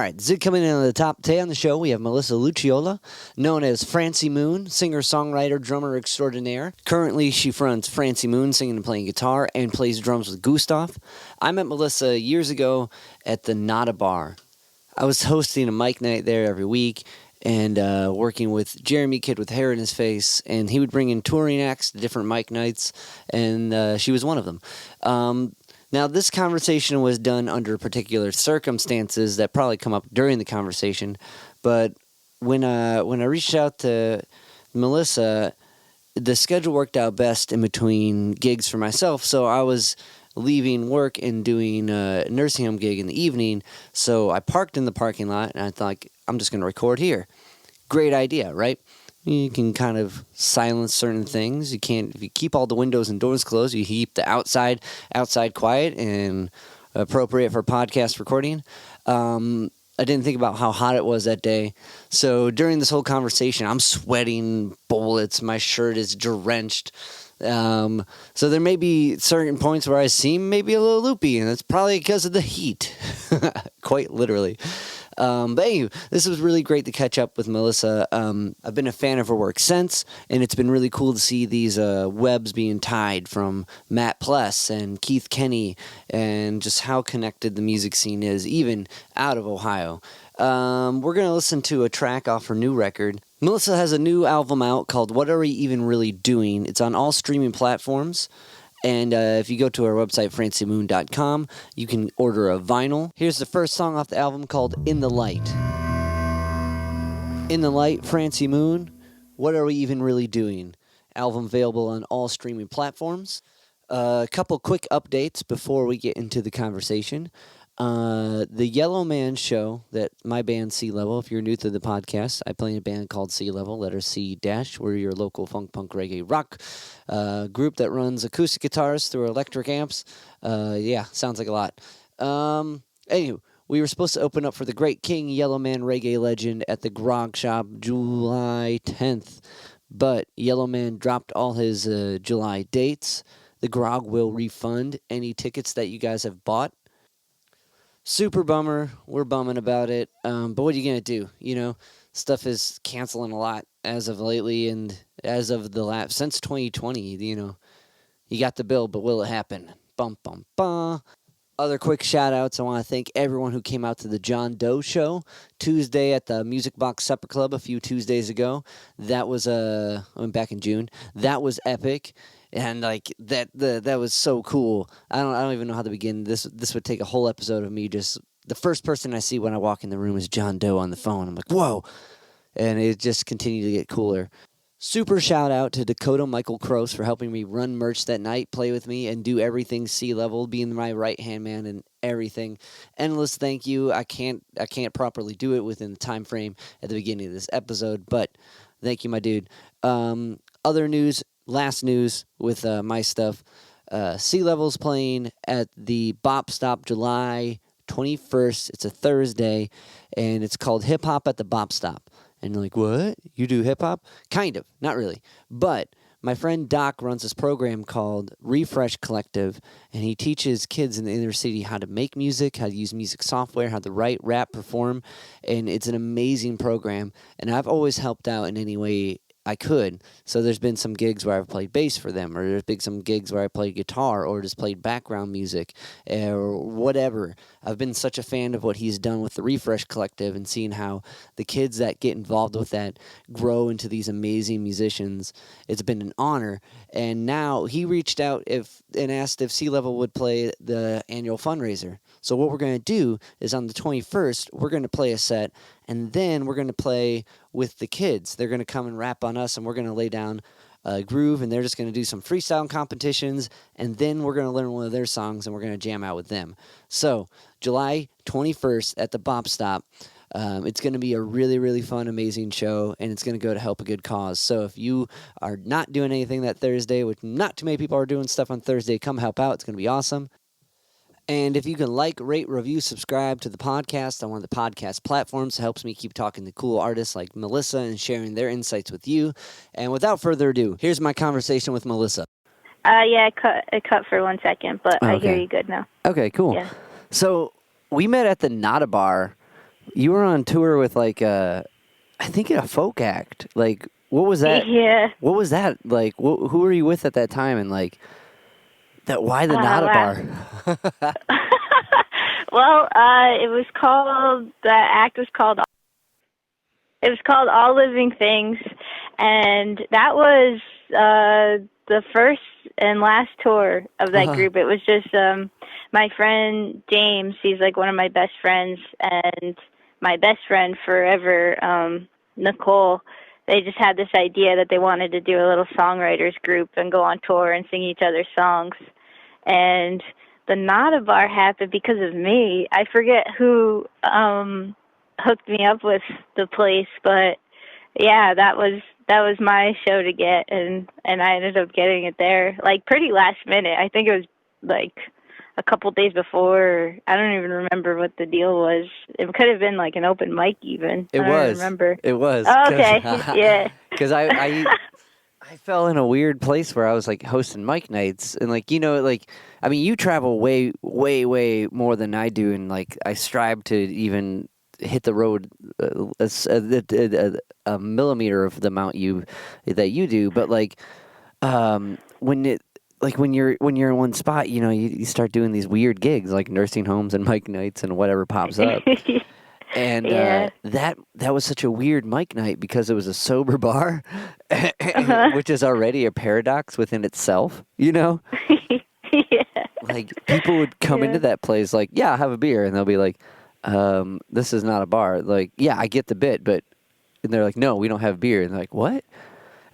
right, Zig coming in on the top. Today on the show, we have Melissa Lucciola, known as Francie Moon, singer-songwriter, drummer extraordinaire. Currently, she fronts Francie Moon, singing and playing guitar, and plays drums with Gustav. I met Melissa years ago at the Nada Bar. I was hosting a mic night there every week, and working with Jeremy Kid with hair in his face, and he would bring in touring acts to different mic nights, and she was one of them. Now, this conversation was done under particular circumstances that probably come up during the conversation, but when I reached out to Melissa, the schedule worked out best in between gigs for myself, so I was leaving work and doing a nursing home gig in the evening, so I parked in the parking lot, and I thought, like, I'm just going to record here. Great idea, right? You can kind of silence certain things. You can't, if you keep all the windows and doors closed, you keep the outside quiet and appropriate for podcast recording. I didn't think about how hot it was that day. So during this whole conversation, I'm sweating bullets. My shirt is drenched. So there may be certain points where I seem maybe a little loopy, and it's probably because of the heat. Quite literally. But anyway, this was really great to catch up with Melissa. I've been a fan of her work since, and it's been really cool to see these webs being tied from Matt Pless and Keith Kenny, and just how connected the music scene is, even out of Ohio. We're going to listen to a track off her new record. Melissa has a new album out called What Are We Even Really Doing? It's on all streaming platforms. And if you go to our website, franciemoon.com, you can order a vinyl. Here's the first song off the album called In the Light. In the Light, Francie Moon, What Are We Even Really Doing? Album available on all streaming platforms. A couple quick updates before we get into the conversation. The Yellow Man show, that my band Sea Level, if you're new to the podcast, I play in a band called Sea Level, letter C dash. We're your local funk punk reggae rock group that runs acoustic guitars through electric amps. Yeah, sounds like a lot. Anyway, we were supposed to open up for the Great King Yellow Man reggae legend at the Grog Shop July 10th, but Yellow Man dropped all his July dates. The Grog will refund any tickets that you guys have bought. Super bummer. We're bumming about it. But what are you going to do? You know, stuff is canceling a lot as of lately, and as of the since 2020, you know, you got the bill, but will it happen? Bum, bum, bum. Other quick shout-outs. I want to thank everyone who came out to the John Doe show Tuesday at the Music Box Supper Club a few Tuesdays ago. That was back in June. That was epic. And like that was so cool. I don't even know how to begin. This would take a whole episode of me just, the first person I see when I walk in the room is John Doe on the phone. I'm like, whoa. And it just continued to get cooler. Super shout out to Dakota Michael Kroos for helping me run merch that night, play with me, and do everything Sea Level, being my right hand man and everything. Endless thank you. I can't properly do it within the time frame at the beginning of this episode, but thank you, my dude. Other news. Last news with my stuff. Sea Level's playing at the Bop Stop July 21st. It's a Thursday, and it's called Hip Hop at the Bop Stop. And you're like, what? You do hip hop? Kind of. Not really. But my friend Doc runs this program called Refresh Collective, and he teaches kids in the inner city how to make music, how to use music software, how to write, rap, perform. And it's an amazing program, and I've always helped out in any way I could. So there's been some gigs where I've played bass for them, or there's been some gigs where I played guitar or just played background music or whatever. I've been such a fan of what he's done with the Refresh Collective and seeing how the kids that get involved with that grow into these amazing musicians. It's been an honor. And now he reached out and asked if Sea Level would play the annual fundraiser. So what we're going to do is on the 21st, we're going to play a set, and then we're going to play with the kids. They're going to come and rap on us, and we're going to lay down a groove, and they're just going to do some freestyle competitions, and then we're going to learn one of their songs, and we're going to jam out with them. So July 21st at the Bop Stop. It's going to be a really, really fun, amazing show, and it's going to go to help a good cause. So if you are not doing anything that Thursday, which not too many people are doing stuff on Thursday, come help out. It's going to be awesome. And if you can like, rate, review, subscribe to the podcast on one of the podcast platforms, it helps me keep talking to cool artists like Melissa and sharing their insights with you. And without further ado, here's my conversation with Melissa. Yeah, it cut for 1 second, but I hear you good now. Okay, cool. Yeah. So we met at the Nada Bar You were on tour with like I think a folk act. Like, what was that? Yeah. What was that like? Who were you with at that time? And like, that why the Nada Wow. Bar? Well, it was called, the act was called, it was called All Living Things, and that was the first and last tour of that group. It was just my friend James. He's like one of my best friends, and my best friend forever, Nicole. They just had this idea that they wanted to do a little songwriters group and go on tour and sing each other's songs. And the Nada Bar happened because of me. I forget who hooked me up with the place, but yeah, that was my show to get, and I ended up getting it there like pretty last minute. I think it was like a couple days before. I don't even remember what the deal was. It could have been like an open mic even. It I don't was. remember. It was. Oh, okay. Yeah. Because I fell in a weird place where I was like hosting mic nights, and like like I mean, you travel way, way, way more than I do, and like I strive to even hit the road a millimeter of the amount that you do, but like when it like when you're in one spot, you start doing these weird gigs like nursing homes and mic nights and whatever pops up. And Yeah. that was such a weird mic night because it was a sober bar, Uh-huh. which is already a paradox within itself, Yeah. Like, people would come into Yeah. that place like, yeah, I'll have a beer. And they'll be like, this is not a bar. Like, yeah, I get the bit, but... And they're like, no, we don't have beer. And they're like, what?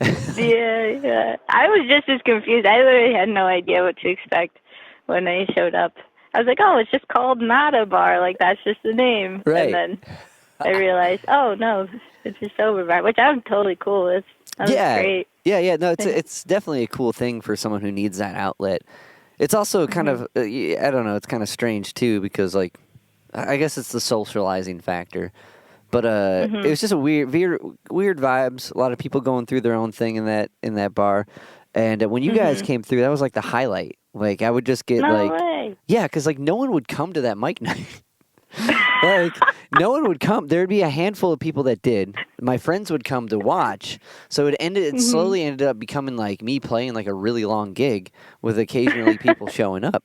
Yeah. I was just as confused. I literally had no idea what to expect when I showed up. I was like, oh, it's just called Nada Bar. Like, that's just the name. Right. And then I realized, oh, no, it's a sober bar, which I'm totally cool with. That was great. Yeah. No, it's definitely a cool thing for someone who needs that outlet. It's also kind of, I don't know, it's kind of strange, too, because, like, I guess it's the socializing factor. But it was just a weird vibes. A lot of people going through their own thing in that bar. And when you guys came through, that was like the highlight. Like, I would just get No like, way. yeah, because like no one would come to that mic night. Like, no one would come. There'd be a handful of people that did. My friends would come to watch. So it slowly ended up becoming like me playing like a really long gig with occasionally people showing up.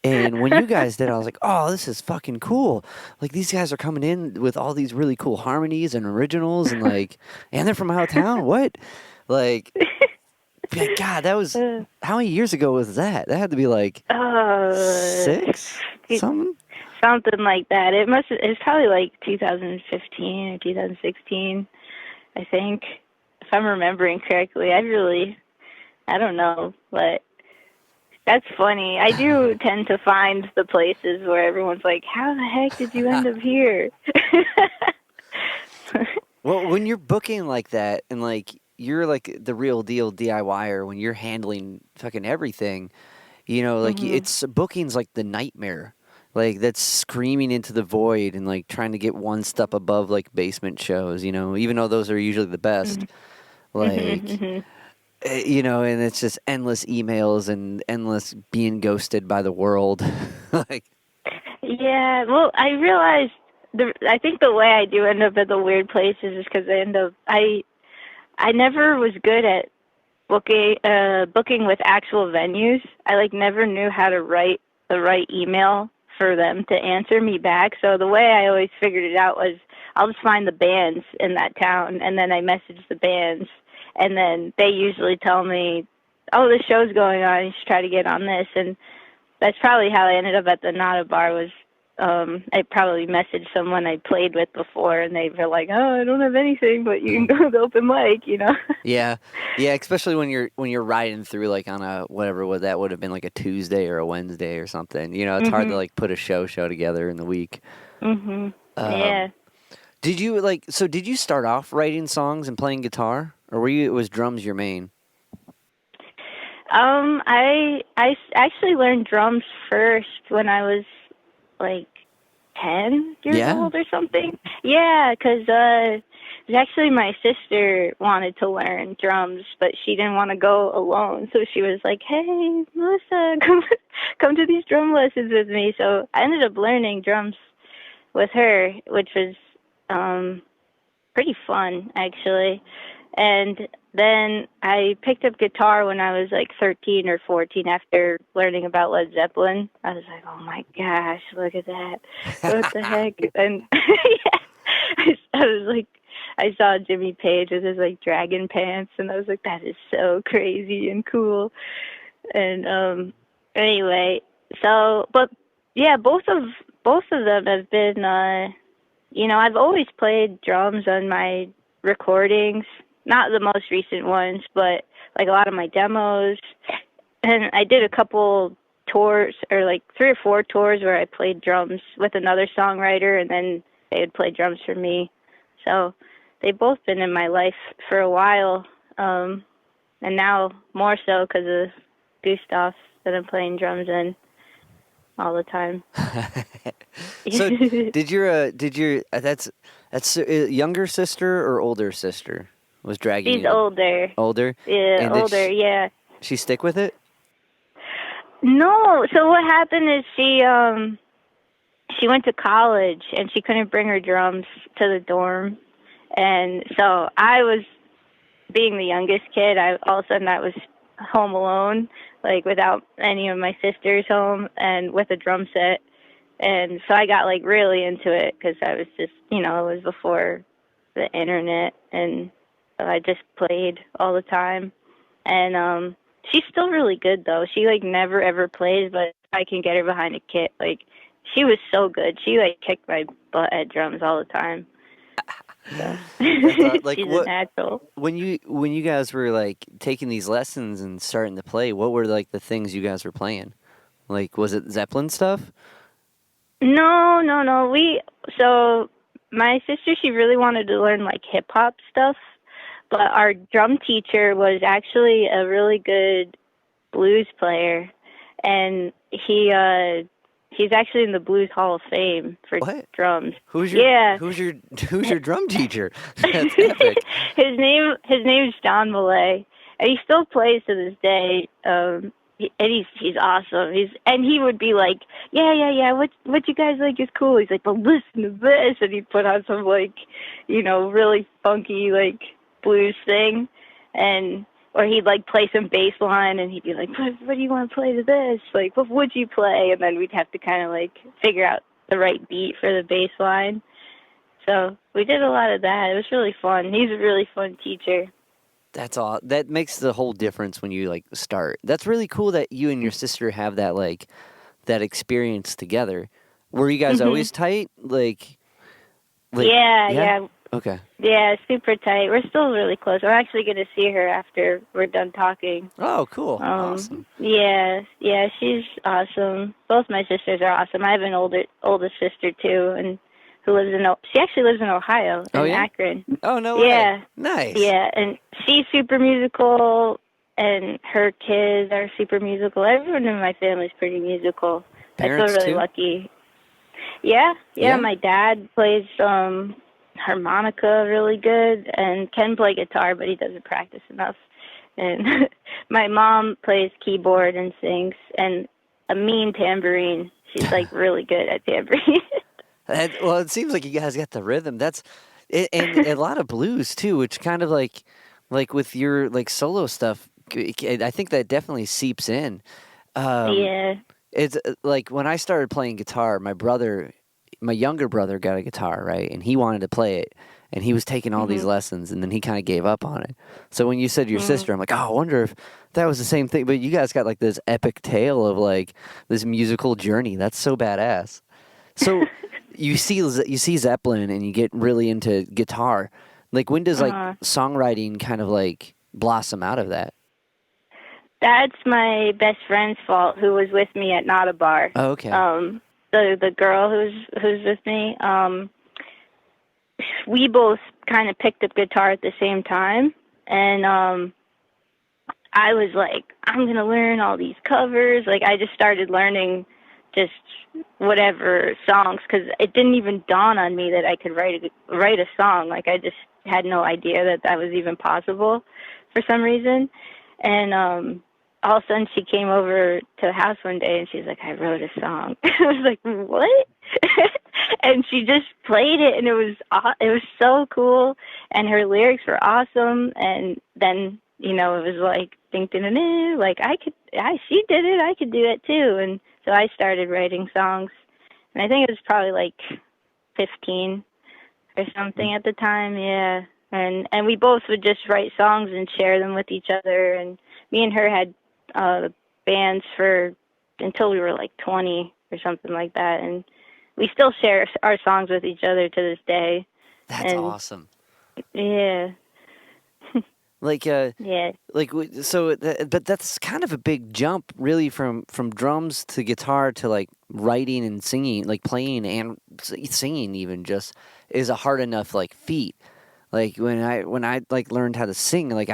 And when you guys did, I was like, oh, this is fucking cool. Like, these guys are coming in with all these really cool harmonies and originals, and like, and they're from out of town. What? Like, God, that was, how many years ago was that? That had to be like 6? Something? Something like that. It's probably like 2015 or 2016, I think, if I'm remembering correctly. I don't know, but that's funny. I do tend to find the places where everyone's like, how the heck did you end up here? Well, when you're booking like that, and like you're like the real deal DIYer, when you're handling fucking everything, like it's booking's like the nightmare. Like, that's screaming into the void and like trying to get one step above like basement shows, even though those are usually the best. Like, and it's just endless emails and endless being ghosted by the world. Like, Yeah, well, I realized I think the way I do end up at the weird places is because I never was good at booking with actual venues. I like never knew how to write the right email for them to answer me back. So the way I always figured it out was I'll just find the bands in that town, and then I message the bands, and then they usually tell me, oh, this show's going on, you should try to get on this. And that's probably how I ended up at the Nada Bar. Was I probably messaged someone I played with before, and they were like, oh, I don't have anything, but you can go to the open mic, Yeah, especially when you're riding through like on a what that would have been like a Tuesday or a Wednesday or something. It's hard to like put a show together in the week. Yeah. Did you start off writing songs and playing guitar, or was drums your main? I actually learned drums first when I was like 10 years old or something. Yeah, because actually my sister wanted to learn drums, but she didn't want to go alone. So she was like, hey, Melissa, come to these drum lessons with me. So I ended up learning drums with her, which was pretty fun actually. And then I picked up guitar when I was like 13 or 14 after learning about Led Zeppelin. I was like, oh my gosh, look at that. What the heck? And yeah, I was like, I saw Jimmy Page with his like dragon pants, and I was like, that is so crazy and cool. And anyway, so but yeah, both of them have been I've always played drums on my recordings, not the most recent ones, but like a lot of my demos. And I did a couple tours, or like 3 or 4 tours where I played drums with another songwriter, and then they would play drums for me. So they've both been in my life for a while, and now more so because of Gustav that I'm playing drums in all the time. So did your that's younger sister or older sister was dragging She's you? older. Older? Yeah, And older, yeah. she stick with it? No, so what happened is she went to college and she couldn't bring her drums to the dorm. And so I was, being the youngest kid, all of a sudden I was home alone, like without any of my sisters home and with a drum set. And so I got like really into it because I was just, it was before the internet, and I just played all the time. And she's still really good though. She like never ever plays, but I can get her behind a kit. Like she was so good. She like kicked my butt at drums all the time. So. Like she's what, a natural. when you guys were like taking these lessons and starting to play, what were like the things you guys were playing? Like was it Zeppelin stuff? No. So my sister, she really wanted to learn like hip hop stuff, but our drum teacher was actually a really good blues player, and he's actually in the Blues Hall of Fame for What? drums. Who's your drum teacher? That's epic. His name's John Millay, and he still plays to this day. And he's awesome. He would be like, yeah. What you guys like is cool. He's like, but listen to this, and he'd put on some like, really funky like blues thing, or he'd like play some bass line, and he'd be like, what do you want to play to this? Like, what would you play? And then we'd have to kind of like figure out the right beat for the bass line. So we did a lot of that. It was really fun. He's a really fun teacher. That's all. That makes the whole difference when you like start. That's really cool that you and your sister have that like that experience together. Were you guys always tight? Like yeah. Okay. Yeah, super tight. We're still really close. I'm actually going to see her after we're done talking. Oh, cool. Awesome. Yeah, she's awesome. Both my sisters are awesome. I have an older sister too, and she actually lives in Ohio, in Akron. Oh, no way. Yeah. Nice. Yeah, and she's super musical, and her kids are super musical. Everyone in my family's pretty musical. Parents I feel really too? lucky. Yeah, my dad plays harmonica really good and can play guitar, but he doesn't practice enough. And my mom plays keyboard and sings, and a mean tambourine. She's like really good at tambourine. Well, it seems like you guys got the rhythm. That's and a lot of blues too, which kind of like with your like solo stuff. I think that definitely seeps in. Yeah. It's like when I started playing guitar, my younger brother got a guitar, right, and he wanted to play it, and he was taking all these lessons, and then he kind of gave up on it. So when you said your sister, I'm like, oh, I wonder if that was the same thing. But you guys got like this epic tale of like this musical journey. That's so badass. So. You see Zeppelin and you get really into guitar. Like when does like songwriting kind of like blossom out of that? That's my best friend's fault, who was with me at Not a Bar. Oh, okay. The girl who's with me. We both kind of picked up guitar at the same time, and I was like, I'm gonna learn all these covers. Like I just started learning just whatever songs, because it didn't even dawn on me that I could write a song. Like I just had no idea that was even possible for some reason. And all of a sudden she came over to the house one day and she's like, I wrote a song. I was like, what? and she just played it, and it was so cool, and her lyrics were awesome. And then it was like ding ding ding, like she did it, I could do it too. And so I started writing songs, and I think it was probably like 15 or something at the time, yeah. And we both would just write songs and share them with each other. And me and her had bands for until we were like 20 or something like that. And we still share our songs with each other to this day. That's awesome. Yeah. Yeah. But that's kind of a big jump, really, from drums to guitar to like writing and singing, like playing and singing, even just is a hard enough like feat. Like when I like learned how to sing, like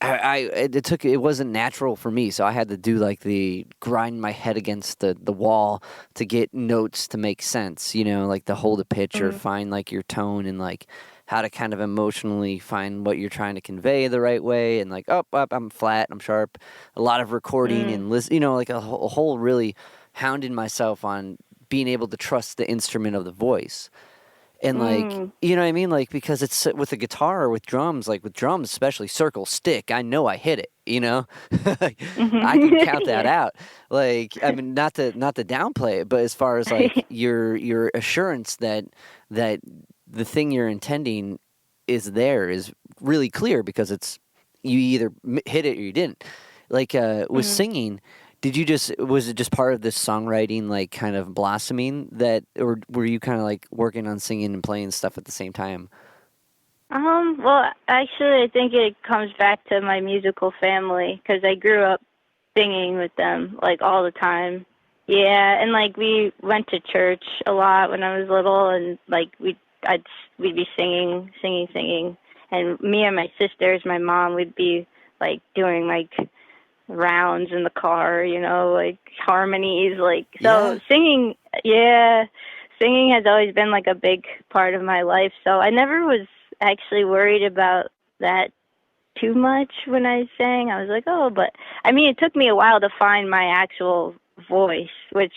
it wasn't natural for me, so I had to do like the grind my head against the wall to get notes to make sense, like to hold a pitch or find like your tone and like how to kind of emotionally find what you're trying to convey the right way, and like up I'm flat, I'm sharp. A lot of recording and listen, like a whole really hounding myself on being able to trust the instrument of the voice. And like, you know what I mean? Like, because it's with a guitar or with drums, like with drums, especially circle, stick, I know I hit it, I can count that out. Like, I mean, not to downplay it, but as far as like your assurance that the thing you're intending is really clear, because it's, you either hit it or you didn't. Like, with singing, was it just part of this songwriting, like kind of blossoming or were you kind of like working on singing and playing stuff at the same time? Well, actually, I think it comes back to my musical family, because I grew up singing with them like all the time. Yeah, and like we went to church a lot when I was little, and like we'd be singing, and me and my sisters, my mom, would be like doing like rounds in the car, like harmonies, like, so Yeah. singing has always been like a big part of my life. So I never was actually worried about that too much when I sang. I was like, oh, but I mean, it took me a while to find my actual voice, which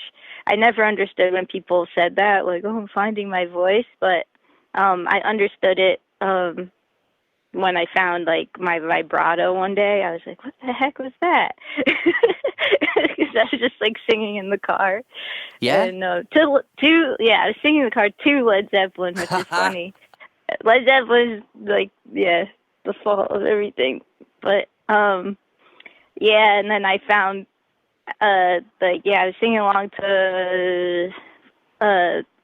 I never understood when people said that, like, oh, I'm finding my voice. But I understood it when I found like my vibrato one day. I was like, what the heck was that? Because I was just like singing in the car. Yeah. And I was singing in the car to Led Zeppelin, which is funny. Led Zeppelin is like, the fault of everything. But and then I found I was singing along to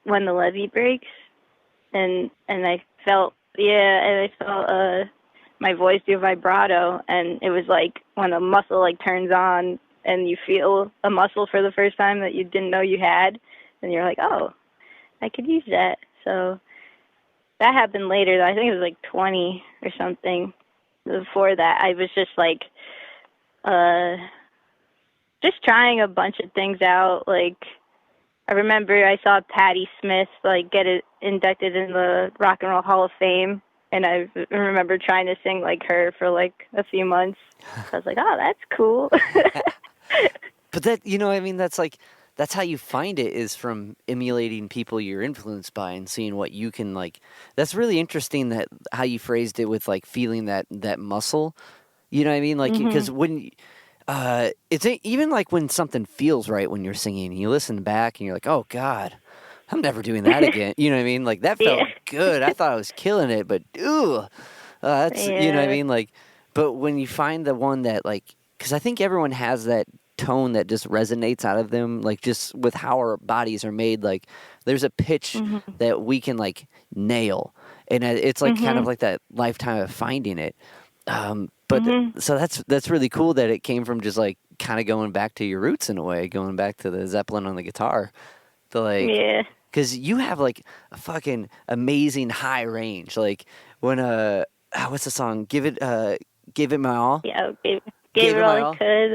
When the Levee Breaks, and I felt my voice do vibrato, and it was like when a muscle like turns on and you feel a muscle for the first time that you didn't know you had, and you're like, oh, I could use that. So that happened later. I think it was like 20 or something. Before that, I was just like just trying a bunch of things out. Like, I remember I saw Patti Smith like get it inducted in the Rock and Roll Hall of Fame, and I remember trying to sing like her for like a few months. I was like, oh, that's cool. But that, I mean, that's like, that's how you find it, is from emulating people you're influenced by and seeing what you can like. That's really interesting, that how you phrased it with like feeling that muscle. You know what I mean? Like, because when it's even like when something feels right when you're singing, you listen back and you're like, oh God, I'm never doing that again. You know what I mean? Like, that felt good. I thought I was killing it, but that's, you know what I mean? Like, but when you find the one that like, because I think everyone has that tone that just resonates out of them, like just with how our bodies are made. Like, there's a pitch that we can like nail, and it's like kind of like that lifetime of finding it. But so that's really cool that it came from just like kind of going back to your roots in a way, going back to the Zeppelin on the guitar, to like, because you have like a fucking amazing high range. Like when what's the song? Give it my all. Yeah, gave it all I could.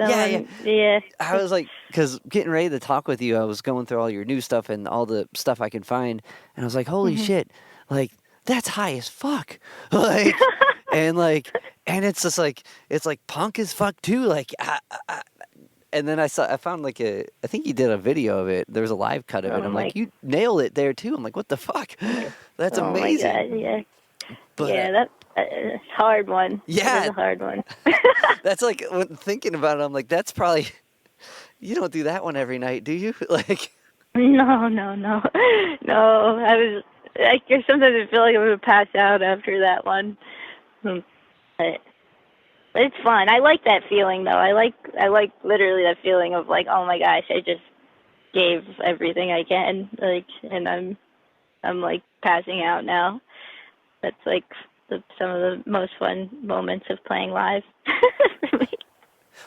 Yeah. I was like, because getting ready to talk with you, I was going through all your new stuff and all the stuff I could find, and I was like, holy shit, like that's high as fuck, like, and it's just like, it's like punk as fuck too, like And then I found like I think you did a video of it. There was a live cut of it. Oh I'm my, like, you nailed it there too. I'm like, what the fuck? That's oh my amazing. God, yeah, But yeah, that's a hard one. That is yeah, a hard one. that's like when thinking about it, I'm like, that's probably you don't do that one every night, do you? Like, No, no, no, no. I guess sometimes I feel like I'm gonna pass out after that one. But it's fun. I like that feeling though. I like literally that feeling of like, oh my gosh, I just gave everything I can, like, and I'm like passing out now. That's like some of the most fun moments of playing live for me.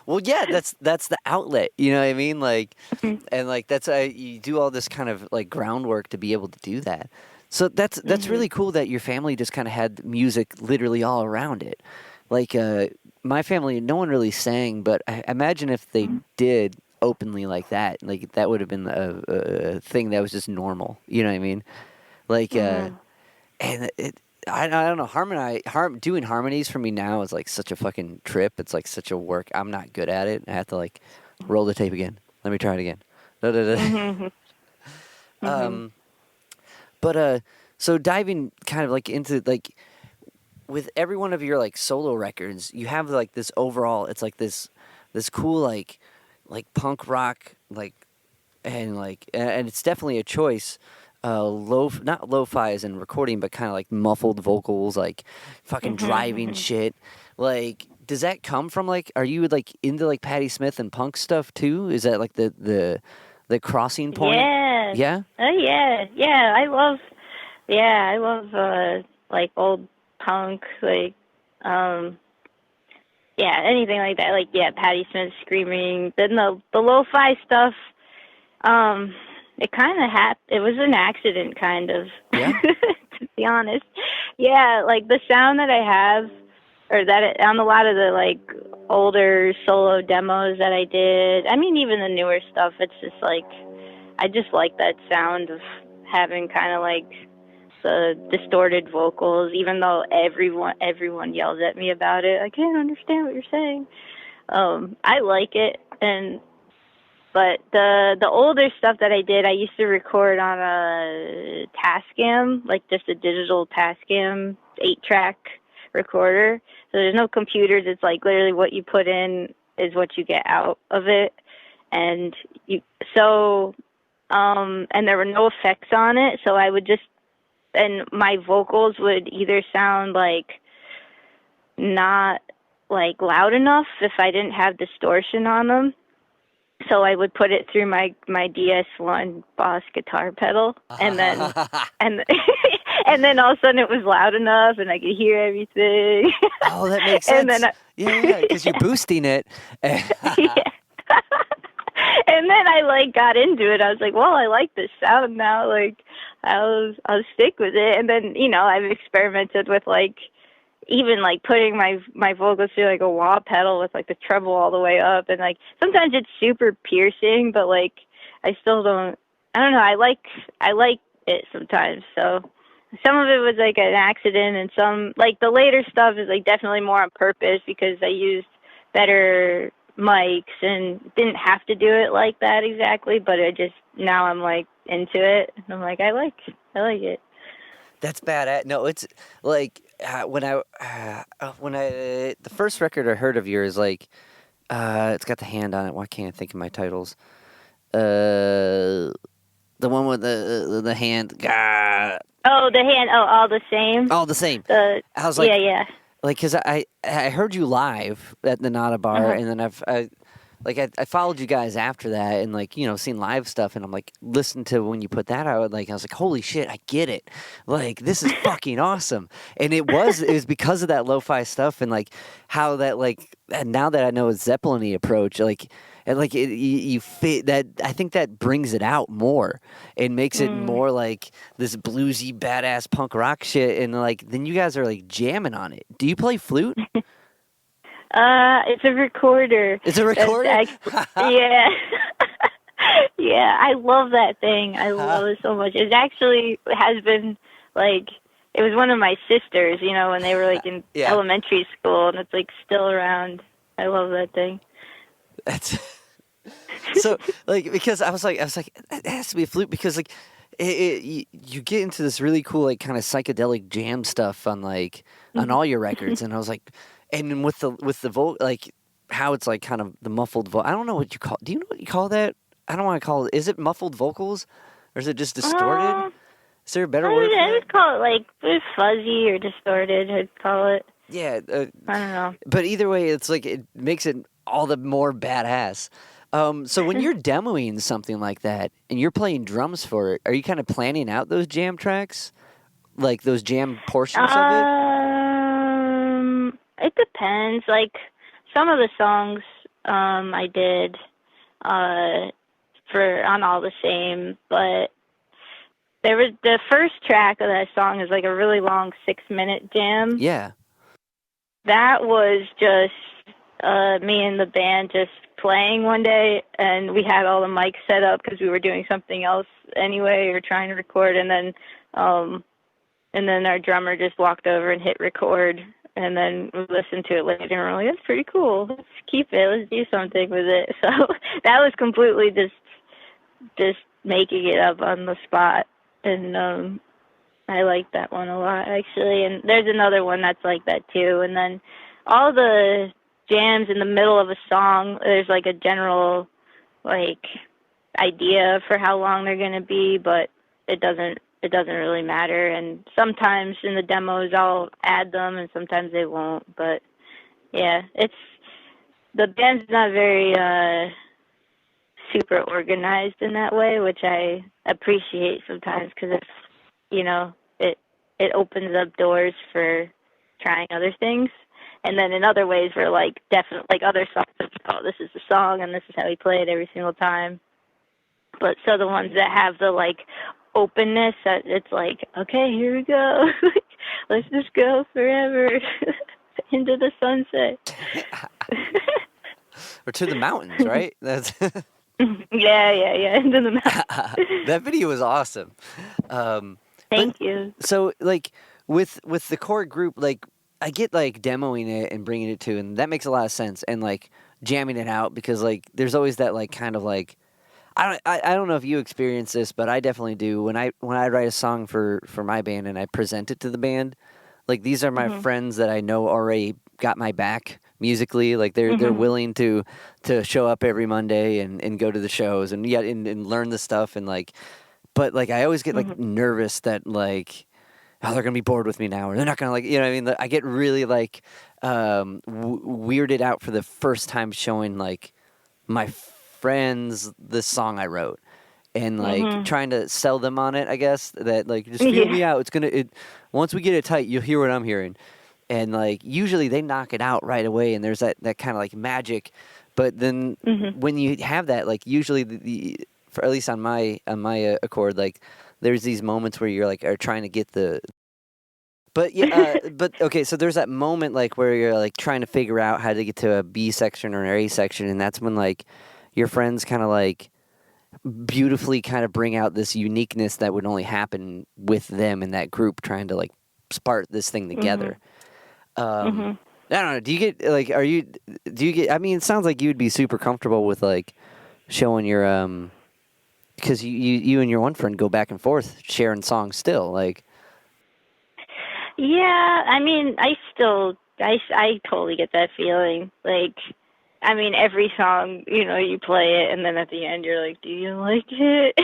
well, yeah, that's the outlet. You know what I mean? Like, and like that's you do all this kind of like groundwork to be able to do that. So that's Mhm. really cool that your family just kind of had music literally all around it. Like my family, no one really sang, but I imagine if they did openly like that would have been a thing that was just normal. You know what I mean? Like, Mhm. and I don't know, doing harmonies for me now is like such a fucking trip. It's like such a work. I'm not good at it. I have to like roll the tape again. Let me try it again. Da, da, da. Mhm. Mhm. Um, but so diving kind of like into like with every one of your like solo records, you have like this overall. It's like this cool like punk rock like and it's definitely a choice. Not lo-fi as in recording, but kind of like muffled vocals, like fucking Mhm. driving Mhm. shit. Like, does that come from like? Are you like into like Patti Smith and punk stuff too? Is that like the crossing point? Yeah. Yeah. Oh yeah. Yeah. I love like old punk, like um yeah, anything like that. Like yeah, Patti Smith screaming. Then the lo-fi stuff. It kind of it was an accident, kind of, Yeah. to be honest. Yeah, like the sound that I have, or on a lot of the like older solo demos that I did. I mean, even the newer stuff. It's just like I just like that sound of having kind of like the distorted vocals, even though everyone yells at me about it. I can't understand what you're saying. I like it, and but the older stuff that I did, I used to record on a Tascam, like just a digital Tascam 8-track recorder. So there's no computers. It's like literally what you put in is what you get out of it. And you so and there were no effects on it, so I would just and my vocals would either sound like not like loud enough if I didn't have distortion on them, so I would put it through my DS1 Boss guitar pedal, and then and and then all of a sudden it was loud enough, and I could hear everything. Oh, that makes And then sense. Yeah, because you're boosting it. yeah. And then I like got into it. I was like, well, I like this sound now. Like, I'll stick with it. And then I've experimented with like even like putting my vocals through like a wah pedal with like the treble all the way up, and like sometimes it's super piercing, but like I still don't. I don't know. I like it sometimes. So some of it was like an accident, and some like the later stuff is like definitely more on purpose because I used better mics and didn't have to do it like that exactly. But it just now I'm like into it. And I'm like I like it. That's bad. No, it's like when I the first record I heard of yours, like it's got the hand on it. Why can't I think of my titles? The one with the hand. Oh, the hand. Oh, all the same. All the same. The I was yeah, yeah. like, cause I heard you live at the Nada Bar, Uh-huh. and then I followed you guys after that, and like seen live stuff, and I'm like listened to when you put that out, like I was like, holy shit, I get it, like this is fucking awesome, and it was because of that lo-fi stuff, and like how that like and now that I know it's Zeppelin-y approach, like. And like you fit that, I think that brings it out more. It makes it Mm. more like this bluesy, badass punk rock shit, and like then you guys are like jamming on it. Do you play flute? It's a recorder. It's a That's recorder. yeah. Yeah, I love that thing. I love it so much. It actually has been like it was one of my sisters, when they were like in Yeah. elementary school, and it's like still around. I love that thing. That's So like because I was like it has to be a flute because like you get into this really cool like kind of psychedelic jam stuff on like on all your records, and I was like, and then with the vocal like how it's like kind of the muffled I don't know what you call. Do you know what you call that? I don't want to call it. Is it muffled vocals or is it just distorted? Um, Is there a better word for I that? would call it like it was fuzzy or distorted. I'd call it. Yeah, I don't know. but either way, it's like it makes it all the more badass. So when you're demoing something like that and you're playing drums for it, are you kind of planning out those jam tracks, like those jam portions of it? It depends. Like some of the songs, I did, uh, for on All the Same, but there was the first track of that song is like a really long 6-minute jam. Yeah. That was just me and the band just playing one day, and we had all the mics set up because we were doing something else anyway, or trying to record, um, and then our drummer just walked over and hit record, and then we listened to it later, and we're like, that's pretty cool. Let's keep it. Let's do something with it. So that was completely just making it up on the spot, and I like that one a lot, actually. And there's another one that's like that, too. And then all the jams in the middle of a song, there's like a general, like, idea for how long they're going to be, but it doesn't really matter. And sometimes in the demos I'll add them, and sometimes they won't. But, yeah, the band's not very super organized in that way, which I appreciate sometimes because it's, it opens up doors for trying other things. And then in other ways, we're like definitely like other songs. Oh, this is the song, and this is how we play it every single time. But so the ones that have the like openness, that it's like, okay, here we go. Let's just go forever into the sunset. Or to the mountains, right? That's yeah, into the mountains. that video was awesome. Thank you. So like with the core group, like I get like demoing it and bringing it to, and that makes a lot of sense, and like jamming it out because like there's always that like kind of like I don't know if you experience this, but I definitely do when I write a song for my band and I present it to the band. Like these are my friends that I know already got my back musically. Like they're willing to show up every Monday and go to the shows and yet and learn the stuff and like. But like I always get like nervous that like oh they're gonna be bored with me now or they're not gonna like you know what I mean I get really like weirded out for the first time showing like my friends this song I wrote and like trying to sell them on it I guess that like just feel me out once we get it tight you'll hear what I'm hearing and like usually they knock it out right away and there's that kind of like magic but then when you have that like usually the for at least on my accord, like there's these moments where you're like are trying to get the. But yeah, but okay, so there's that moment like where you're like trying to figure out how to get to a B section or an A section, and that's when like your friends kind of like beautifully kind of bring out this uniqueness that would only happen with them in that group trying to like spark this thing together. I don't know. Do you get like? Do you get? I mean, it sounds like you'd be super comfortable with like showing your because you and your one friend go back and forth sharing songs still, like. Yeah, I mean, I totally get that feeling. Like, I mean, every song, you play it, and then at the end, you're like, do you like it?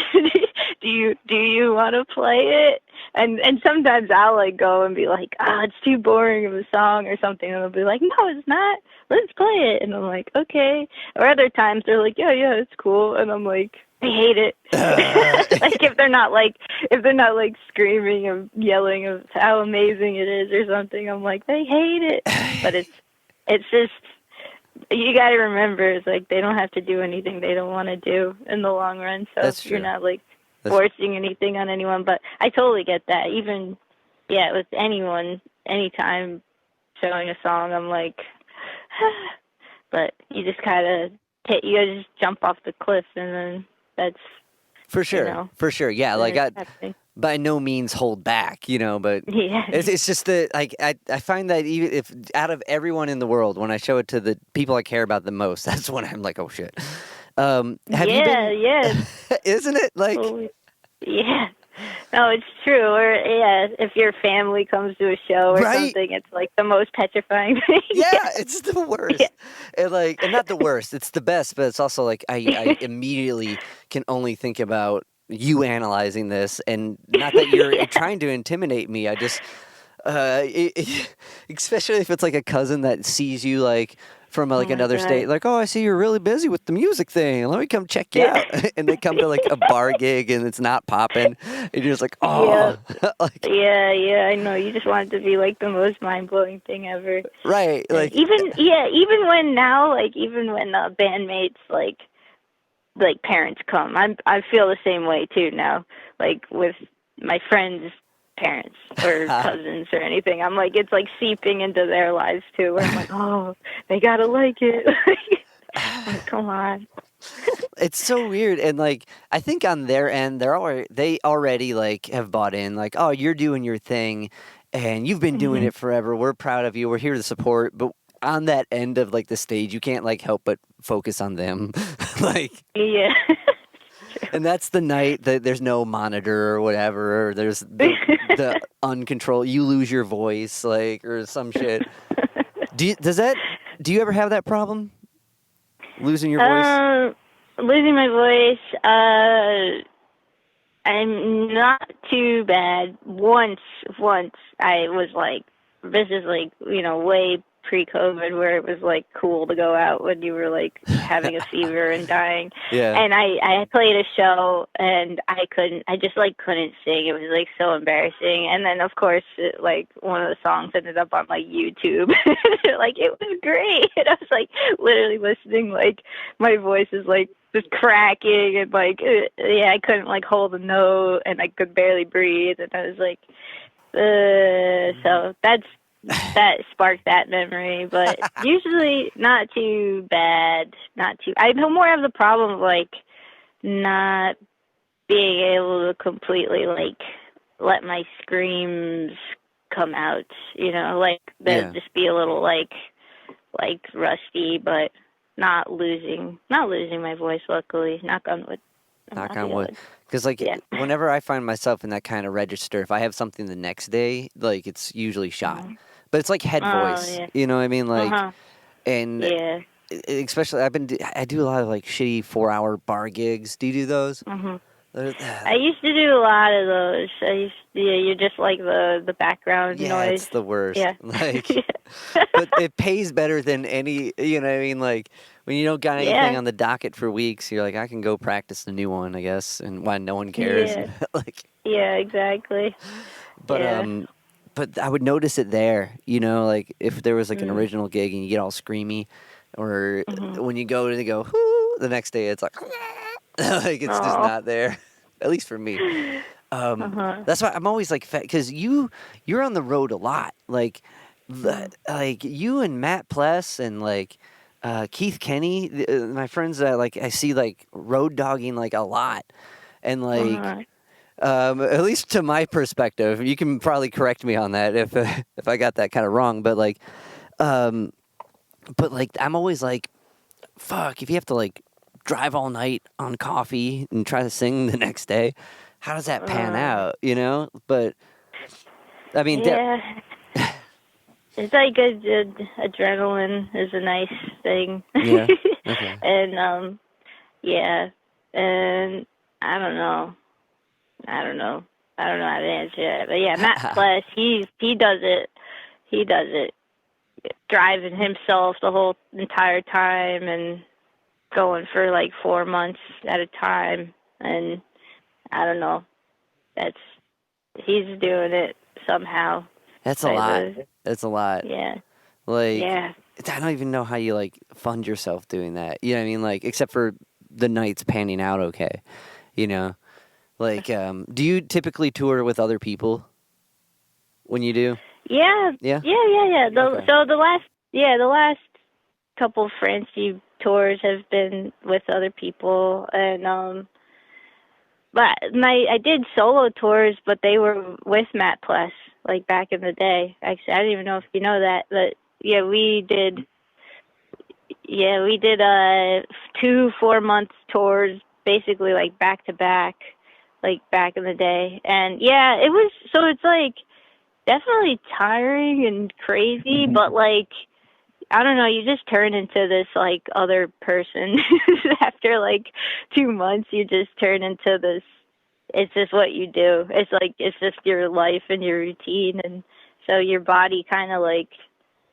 do you want to play it? And sometimes I'll like go and be like, it's too boring of a song or something, and they'll be like, no, it's not. Let's play it. And I'm like, okay. Or other times they're like, yeah, it's cool, and I'm like, I hate it. Like if they're not like screaming and yelling of how amazing it is or something, I'm like, they hate it. But it's just you got to remember, it's like they don't have to do anything they don't want to do in the long run. So That's true. You're not like forcing anything on anyone. But I totally get that. Even with anyone, anytime showing a song, I'm like, but you just kind of you gotta just jump off the cliff and then. That's for sure, for sure. Yeah, like I by no means hold back, but it's just that like I find that even if out of everyone in the world, when I show it to the people I care about the most, that's when I'm like, oh shit. Have you Yeah, been? yeah. Isn't it like Oh, yeah. No, it's true. Or yeah, if your family comes to a show or right? something, it's like the most petrifying thing. Yeah, Yeah. it's the Yeah. worst. And not the worst, it's the best, but it's also like I immediately can only think about you analyzing this, and not that you're Yeah. trying to intimidate me. I just especially if it's like a cousin that sees you like from Oh like my another god. state, like, oh, I see you're really busy with the music thing. Let me come check you Yeah. out. And they come to like a bar gig and it's not popping, and you're just like, Yeah. oh, like Yeah, yeah, I know. You just want it to be like the most mind blowing thing ever. right, And like even when now, like even when bandmates like parents come, I feel the same way too now. Like with my friends' parents or cousins or anything, I'm like it's like seeping into their lives too. Where I'm like, oh, they gotta like it. I'm like, come on. it's so weird, and like I think on their end, they already like have bought in, like, oh, you're doing your thing, and you've been doing Hmm. it forever. We're proud of you. We're here to support. But on that end of like the stage, you can't like help but focus on them, like, Yeah. and that's the night that there's no monitor or whatever. Or there's the uncontrolled. You lose your voice, like, or some shit. Does that? Do you ever have that problem, losing your voice? um, Losing my voice. I'm not too bad. Once I was like, this is like, way pre-COVID where it was like cool to go out when you were like having a fever and dying. Yeah. And I played a show and I just like couldn't sing. It was like so embarrassing. And then of course, like one of the songs ended up on like YouTube. Like it was great. And I was like literally listening, like my voice is like just cracking and like yeah, I couldn't like hold a note and I could barely breathe and I was like so that sparked that memory, but usually not too bad. Not too. I more have the problem of like not being able to completely like let my screams come out. Like they'll Yeah. just be a little like rusty, but not losing my voice. Luckily, knock on wood. Knock Knock on on wood. wood. Because, like, Yeah. whenever I find myself in that kind of register, if I have something the next day, like, it's usually shot. Mhm. But it's like head Oh voice. yeah. You know what I mean? Uh Like, huh. and Yeah. especially, I do a lot of like shitty 4 hour bar gigs. Do you do those? Mhm. They're- I used to do a lot of those. Yeah, you're just like the background Yeah, noise. it's the worst. Yeah. Like, but it pays better than any, you know what I mean? Like, when you don't got anything Yeah. on the docket for weeks, you're like, I can go practice the new one, I guess, and why no one cares. Yeah. Like, Yeah, exactly. But Yeah. but I would notice it there, like if there was like an Mm. original gig and you get all screamy, or Mhm. when you go to go, whoo, the next day it's like, like it's just Oh. not there. At least for me. Uh-huh. That's why I'm always like, because you're on the road a lot, like, Mm. like you and Matt Pless and like. Keith Kenny, my friends that like I see like road dogging like a lot, and like Uh-huh. at least to my perspective, you can probably correct me on that if if I got that kind of wrong. Um, but like I'm always like, fuck, if you have to like drive all night on coffee and try to sing the next day, how does that pan Uh, out? But I mean, yeah. It's like adrenaline is a nice thing. yeah, okay, And yeah. And I don't know. I don't know. I don't know how to answer that. But yeah, Matt Pless, he does it. He does it, driving himself the whole entire time and going for like 4 months at a time. And I don't know. That's he's doing it somehow. that's a By lot. the That's a lot. yeah, Like, yeah. I don't even know how you like fund yourself doing that. You know what I mean? Like, except for the nights panning out okay. You know. Like, do you typically tour with other people when you do? Yeah, Yeah. yeah. Okay. So the last couple Francie tours have been with other people, and but I did solo tours, but they were with Matt Pless, like back in the day. Actually, I don't even know if you know that, but yeah, we did. Yeah, we did 2 4 month tours, basically like back to back, like back in the day. And yeah, it was so it's like definitely tiring and crazy, but like I don't know, you just turn into this like other person after like 2 months. You just turn into this. It's just what you do. It's like it's just your life and your routine, and so your body kind of like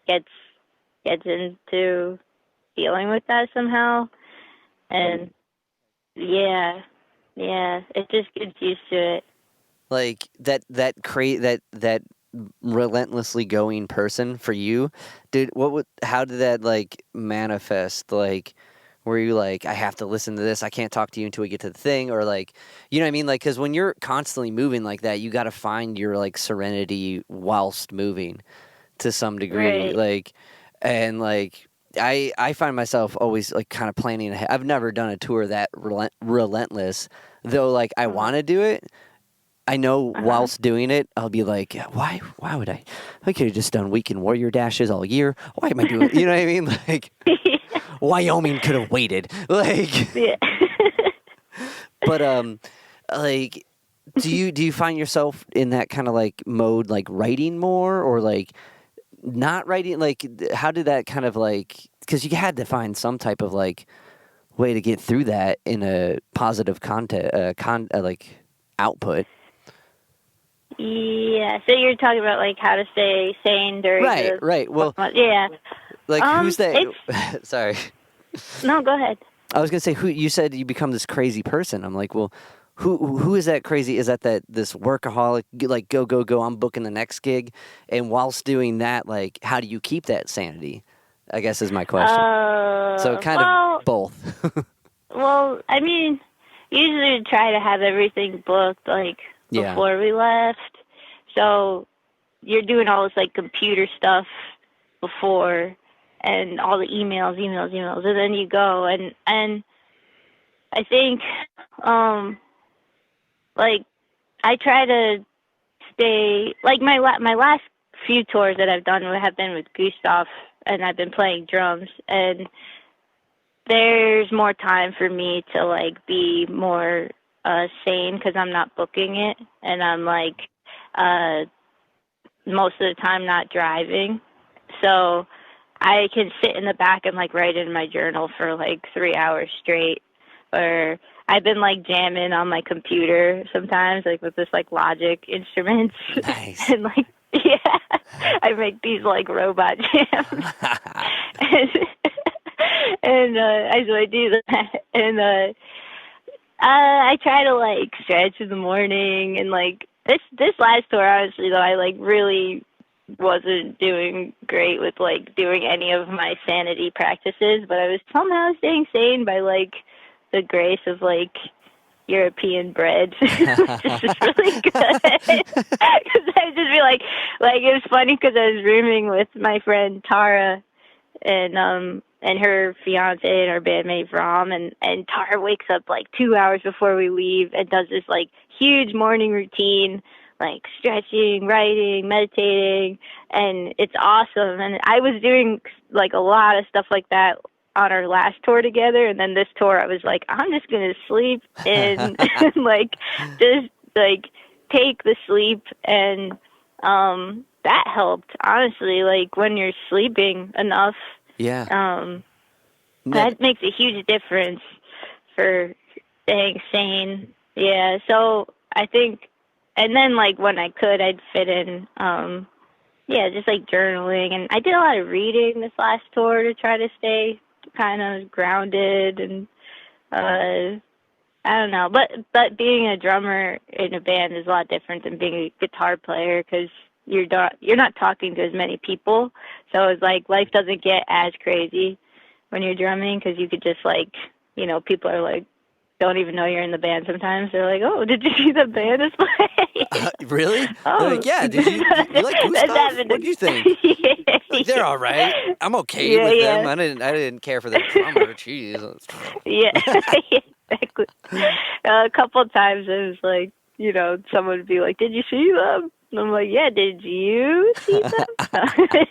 gets gets into dealing with that somehow. And yeah, yeah, it just gets used to it. Like that relentlessly going person for you, dude. How did that like manifest? Like, were you like, I have to listen to this, I can't talk to you until we get to the thing, or like, you know what I mean? Like, because when you're constantly moving like that, you got to find your like serenity whilst moving to some degree. Right. Like, and like, I find myself always like kind of planning ahead. I've never done a tour that relentless, though. Like, I Uh-huh. want to do it. I know Uh-huh. whilst doing it, I'll be like, why would I? I could have just done weekend warrior dashes all year. Why am I doing? You know what I mean? Like, Wyoming could have waited. Like, Yeah. but like, do you find yourself in that kind of like mode, like writing more or like not writing? Like, how did that kind of like? Because you had to find some type of like way to get through that in a positive content, like output. Yeah. So you're talking about like how to stay sane during Right, the right. Well, yeah. like who's that? It's Sorry, no, go ahead. I was gonna say who you said you become this crazy person. I'm like, well, who is that crazy? Is that this workaholic? Like go go go! I'm booking the next gig, and whilst doing that, like, how do you keep that sanity? I guess is my question. So kind of Well, both. I mean, usually we try to have everything booked like Yeah. before we left. So you're doing all this like computer stuff before and all the emails, and then you go and I think um like I try to stay like my last few tours that I've done have been with Gustav, and I've been playing drums, and there's more time for me to like be more sane because I'm not booking it, and I'm like uh most of the time not driving, so I can sit in the back and like write in my journal for like 3 hours straight. Or I've been like jamming on my computer sometimes, like with this like Logic instruments, Nice. and like yeah, I make these like robot jams, and I do that, and I try to like stretch in the morning, and like this last tour, honestly though, I like really wasn't doing great with like doing any of my sanity practices, but I was somehow staying sane by like the grace of like European bread, which is just really good. Because I just be like it was funny because I was rooming with my friend Tara and her fiance and her bandmate Ram, and Tara wakes up like 2 hours before we leave and does this like huge morning routine, like stretching, writing, meditating, and it's awesome. And I was doing like a lot of stuff like that on our last tour together, and then this tour I was like, I'm just gonna sleep and like just like take the sleep, and that helped honestly. Like when you're sleeping enough, Yeah. that makes a huge difference for staying sane. Yeah, so I think, and then like when I could, I'd fit in, yeah, just like journaling, and I did a lot of reading this last tour to try to stay kind of grounded, and I don't know, but being a drummer in a band is a lot different than being a guitar player because you're not talking to as many people, so it's like life doesn't get as crazy when you're drumming because you could just like people are like don't even know you're in the band sometimes. They're like, oh, did you see the band is playing? Really? They're Oh, like, yeah. Did you like that's Gustav? happened. What did you think? Like, they're all right. I'm okay Yeah, with them. yeah, I didn't care for the drummer. Jeez. yeah, exactly. A couple of times it was like, someone would be like, did you see them? And I'm like, yeah, did you see them?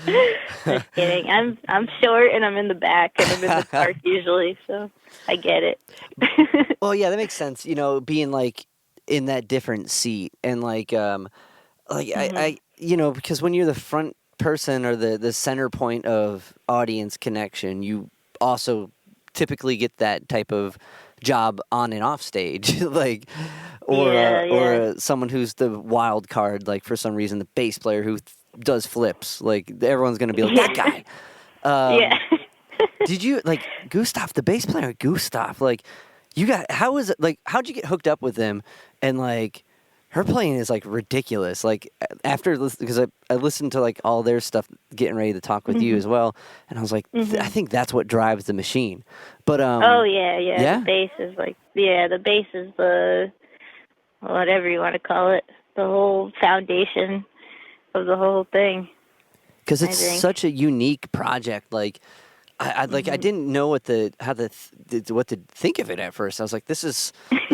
Just kidding. I'm short and I'm in the back and I'm in the dark usually, so I get it. Well, yeah, that makes sense. Being like in that different seat and like Mhm. because when you're the front person or the center point of audience connection, you also typically get that type of job on and off stage, like Yeah, or yeah. someone who's the wild card, like for some reason the bass player who does flips, like everyone's gonna be like that Yeah. guy. Yeah. Um, did you like Gustav, the bass player? Gustav, like you got how is it like? How'd you get hooked up with him? And like her playing is like ridiculous. Like after because I listened to like all their stuff, getting ready to talk with you Mhm. as well, and I was like, I Mhm. think that's what drives the machine. But Oh yeah, yeah. The yeah, bass is like the bass is the whatever you want to call it, the whole foundation of the whole thing. because I it's think. such a unique project. Like I Mhm. didn't know what to think of it at first. I was like, this is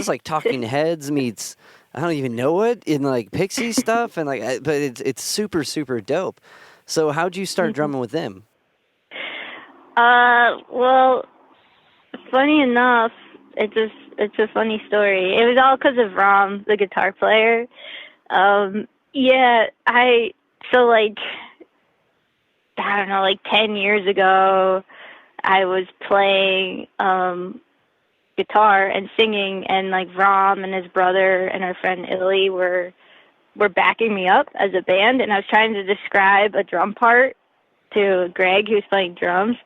like Talking Heads meets I don't even know what in like Pixie stuff, and like but it's super super dope. So how'd you start Mhm. drumming with them? Well, funny enough, it's a funny story. It was all because of Rom, the guitar player. Yeah, so like I don't know, like 10 years ago, I was playing guitar and singing, and like Rom and his brother and our friend Illy were backing me up as a band, and I was trying to describe a drum part to Greg, who was playing drums,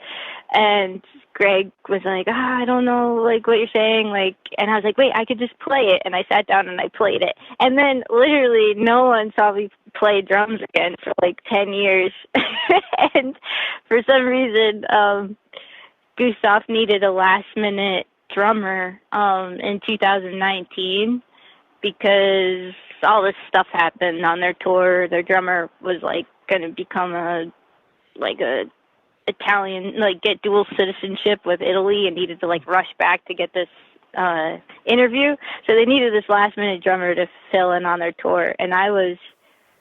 and Greg was like, I don't know, like what you're saying, like, and I was like, wait, I could just play it, and I sat down and I played it, and then literally no one saw me play drums again for like 10 years, and for some reason, Gustav needed a last minute drummer, in 2019 because all this stuff happened on their tour. Their drummer was like going to become a Italian, like get dual citizenship with Italy, and needed to like rush back to get this interview. So they needed this last minute drummer to fill in on their tour, and I was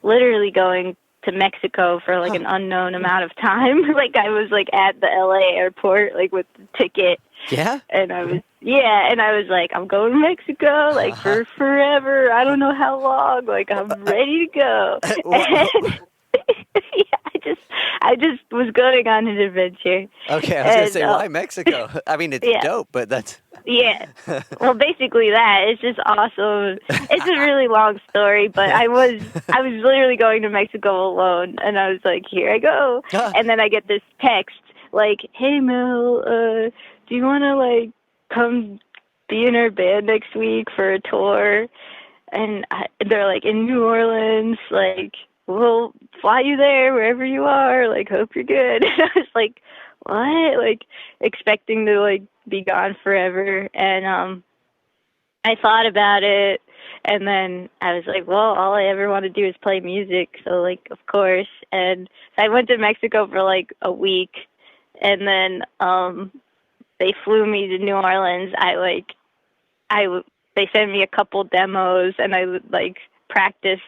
literally going to Mexico for like Huh? an unknown amount of time. Like I was like at the LA airport, like with the ticket, Yeah. and I was like, I'm going to Mexico, like for forever. I don't know how long. Like I'm ready to go. And yeah, I just was going on an adventure, Okay, I was gonna and say why Mexico? I mean, it's yeah, dope, but that's yeah. Well, basically that. It's just awesome. It's a really long story, but I was literally going to Mexico alone, and I was like, here I go. And then I get this text like, hey Mel, do you want to like come be in our band next week for a tour? And they're like in New Orleans, like we'll fly you there wherever you are. Like hope you're good. And I was like, what? Like expecting to like be gone forever. And I thought about it, and then I was like, well, all I ever want to do is play music, so like of course. And so I went to Mexico for like a week, and then they flew me to New Orleans. They sent me a couple demos, and I like practiced,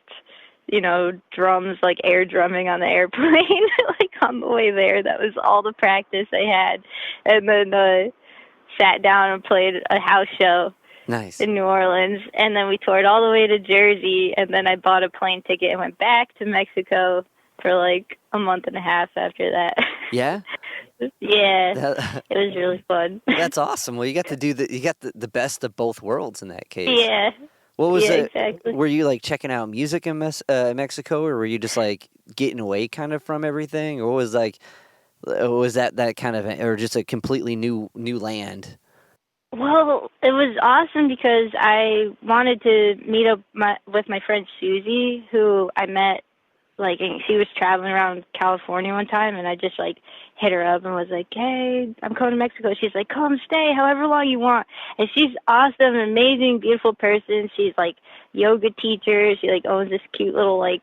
drums, like air drumming on the airplane, like on the way there. That was all the practice I had, and then sat down and played a house show nice. in New Orleans, and then we toured all the way to Jersey, and then I bought a plane ticket and went back to Mexico for like a month and a half after that. Yeah. Yeah, That, it was really fun. that's awesome. Well, you got the best of both worlds in that case. Yeah, What was yeah, it? exactly. Were you like checking out music in Mexico, or were you just like getting away kind of from everything, or was like was that kind of or just a completely new land? Well, it was awesome because I wanted to meet up with my friend Susie, who I met like and she was traveling around California one time, and I just like hit her up and was like, hey, I'm coming to Mexico. She's like, come stay however long you want. And she's awesome, amazing, beautiful person. She's like yoga teacher. She like owns this cute little like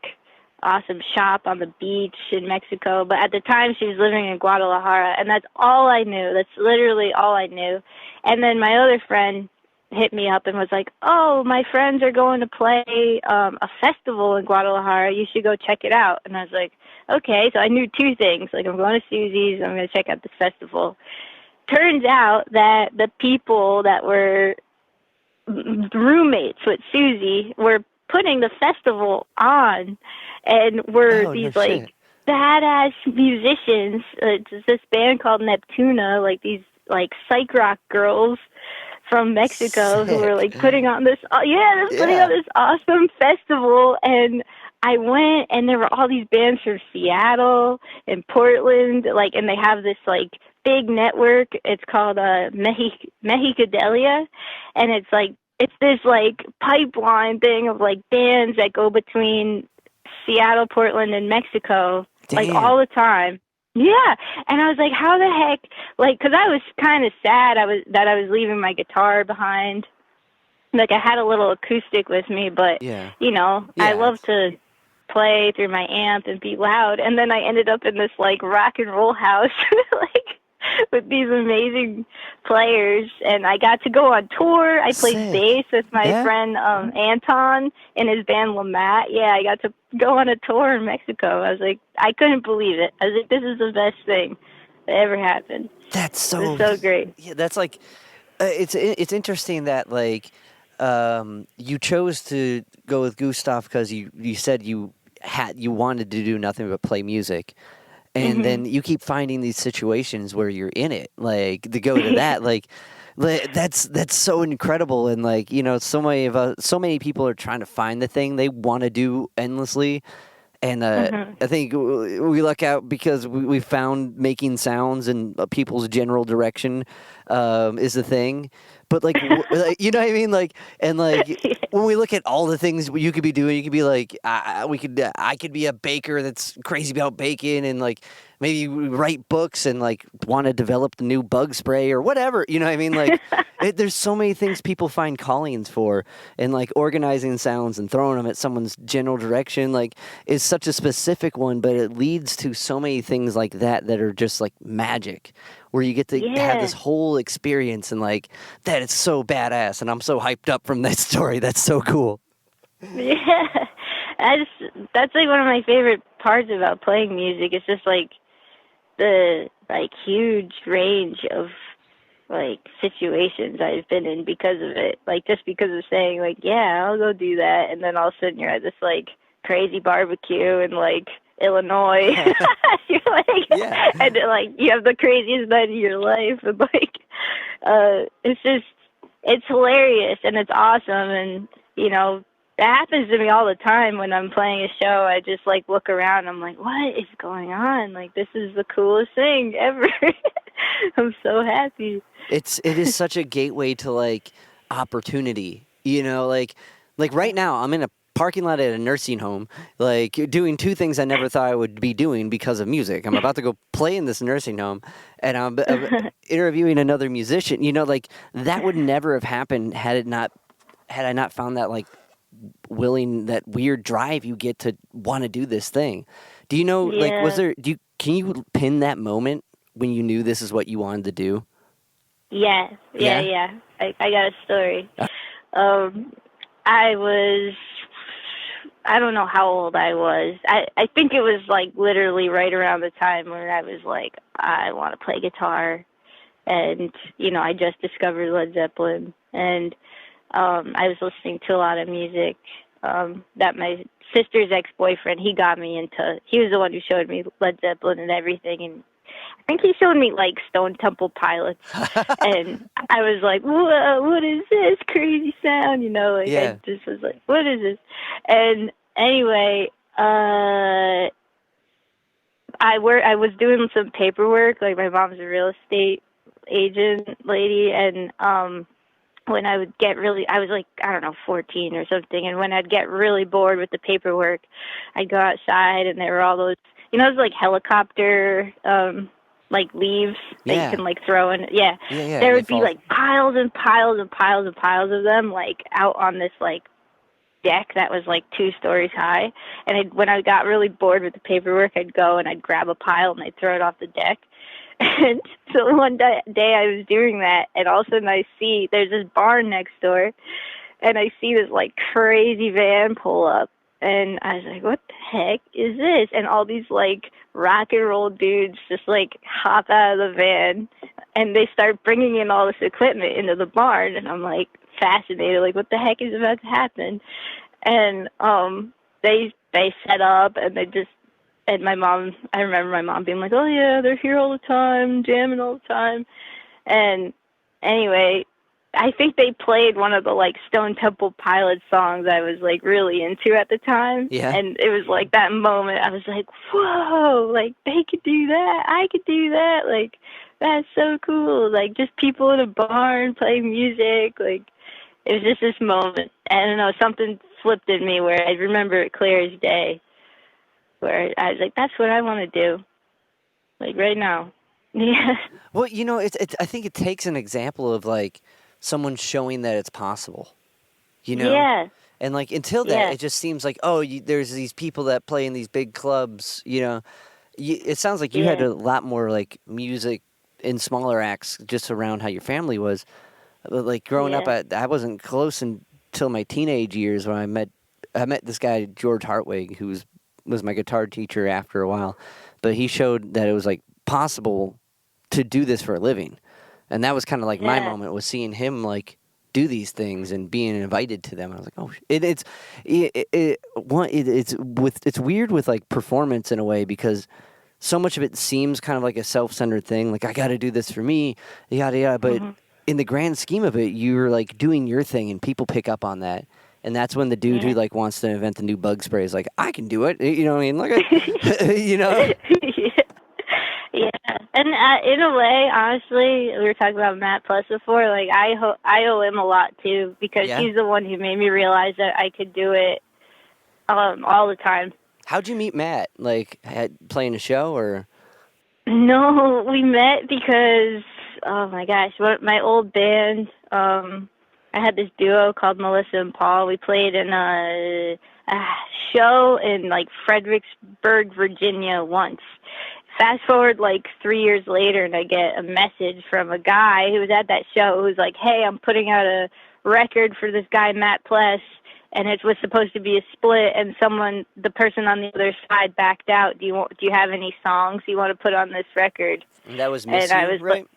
awesome shop on the beach in Mexico. But at the time she was living in Guadalajara, and that's all I knew. That's literally all I knew. And then my other friend, hit me up and was like, "Oh, my friends are going to play a festival in Guadalajara. You should go check it out." And I was like, "Okay." So I knew two things. Like, I'm going to Susie's. I'm going to check out this festival. Turns out that the people that were roommates with Susie were putting the festival on, and were Oh, no these shit. like badass musicians. It's this band called Neptuna, like these like psych rock girls from Mexico who were Sick. like putting on this they're putting on Yeah. this awesome festival. And I went, and there were all these bands from Seattle and Portland, like, and they have this like big network. It's called Mexicadelia, and it's this like pipeline thing of like bands that go between Seattle, Portland, and Mexico, like all Damn. the time. Yeah, and I was like, how the heck? Like, because I was kind of sad. I was leaving my guitar behind. Like, I had a little acoustic with me, but Yeah. I Yeah. love to play through my amp and be loud. And then I ended up in this like rock and roll house, like with these amazing players, and I got to go on tour. I played Sick. bass with my Yeah. friend Anton and his band Lamat. Yeah, I got to go on a tour in Mexico. I was like, I couldn't believe it. I was like, this is the best thing that ever happened. That's It was so. so great. Yeah. That's like. It's interesting that like you chose to go with Gustav because you said you wanted to do nothing but play music. And Hmm. then you keep finding these situations where you're in it, like to go to that, that's so incredible. And like, so many people are trying to find the thing they want to do endlessly. And Hmm. I think we luck out because we found making sounds and people's general direction is the thing. But like, you know what I mean? Like, and like when we look at all the things you could be doing, you could be like, I could be a baker that's crazy about baking, and like maybe write books and like want to develop the new bug spray or whatever. You know what I mean? Like, there's so many things people find callings for, and like organizing sounds and throwing them at someone's general direction, like, is such a specific one, but it leads to so many things like that are just like magic, where you get to have Yeah. this whole experience, and like that is so badass, and I'm so hyped up from that story. That's so cool. Yeah. That's like one of my favorite parts about playing music. It's just like the like huge range of like situations I've been in because of it. Like, just because of saying like, yeah, I'll go do that, and then all of a sudden you're at this like crazy barbecue in like Illinois. You're like, Yeah. and like you have the craziest night of your life, and like, it's hilarious and it's awesome. And that happens to me all the time when I'm playing a show. I just like look around. I'm like, what is going on? Like, this is the coolest thing ever. I'm so happy. It is such a gateway to like opportunity. Like right now I'm in a parking lot at a nursing home, like doing two things I never thought I would be doing because of music. I'm about to go play in this nursing home, and I'm interviewing another musician. Like that would never have happened had I not found that like that weird drive you get to want to do this thing. Do you know, like, Yeah. can you pin that moment when you knew this is what you wanted to do? Yeah. Yeah. Yeah. Yeah. I got a story. Uh, Um, I don't know how old I was. I think it was like literally right around the time where I was like, I want to play guitar. And, I just discovered Led Zeppelin. And I was listening to a lot of music that my sister's ex-boyfriend, he was the one who showed me Led Zeppelin and everything. And I think he showed me like Stone Temple Pilots. And I was like, whoa, what is this crazy sound? Like I yeah. just was like, what is this? And anyway, I was doing some paperwork. Like, my mom's a real estate agent lady, and when I would get really, I was like, I don't know, 14 or something, and when I'd get really bored with the paperwork, I'd go outside, and there were all those, those like helicopter, like leaves that you Yeah. can like throw in. Yeah, Yeah. there And they would be fall. like piles and piles and piles and piles of them, like out on this like deck that was like 2 stories high. And when I got really bored with the paperwork, I'd go and I'd grab a pile and I'd throw it off the deck. And so one day I was doing that, and all of a sudden I see there's this barn next door, and I see this like crazy van pull up, and I was like, what the heck is this? And all these like rock and roll dudes just like hop out of the van, and they start bringing in all this equipment into the barn, and I'm like fascinated, like what the heck is about to happen? And they set up, and they just, and my mom, I remember my mom being like, oh yeah, they're here all the time, jamming all the time. And anyway, I think they played one of the like Stone Temple Pilots songs I was like really into at the time. Yeah. And it was like that moment I was like, whoa, like they could do that, I could do that, like that's so cool. Like just people in a barn playing music, like it was just this moment. I don't know, something flipped in me where I remember it clear as day, where I was like, that's what I want to do, like right now. Yeah. Well, it's I think it takes an example of like someone showing that it's possible, Yeah. and like until that, Yeah. it just seems like there's these people that play in these big clubs. It sounds like you had Yeah. a lot more like music in smaller acts just around how your family was. But, like growing up, Yeah. I wasn't close until my teenage years when I met this guy George Hartwig, who was my guitar teacher after a while, but he showed that it was like possible to do this for a living, and that was kind of like my Yeah. moment, was seeing him like do these things and being invited to them. I was like, oh, it's weird with like performance in a way, because so much of it seems kind of like a self-centered thing, like I got to do this for me, yada yada. But Mhm. in the grand scheme of it, you're like doing your thing, and people pick up on that. And that's when the dude who Yeah. like wants to invent the new bug spray is like, I can do it. You know what I mean? Look at, Yeah. Yeah. And in a way, honestly, we were talking about Matt Plus before. Like I owe him a lot too, because Yeah. he's the one who made me realize that I could do it all the time. How'd you meet Matt? Like, playing a show or? No, we met because, oh my gosh, my old band, I had this duo called Melissa and Paul. We played in a show in like Fredericksburg, Virginia once. Fast forward like 3 years later, and I get a message from a guy who was at that show who was like, hey, I'm putting out a record for this guy, Matt Pless, and it was supposed to be a split, and the person on the other side backed out. Do you have any songs you want to put on this record? And that was And Miss I You, was right?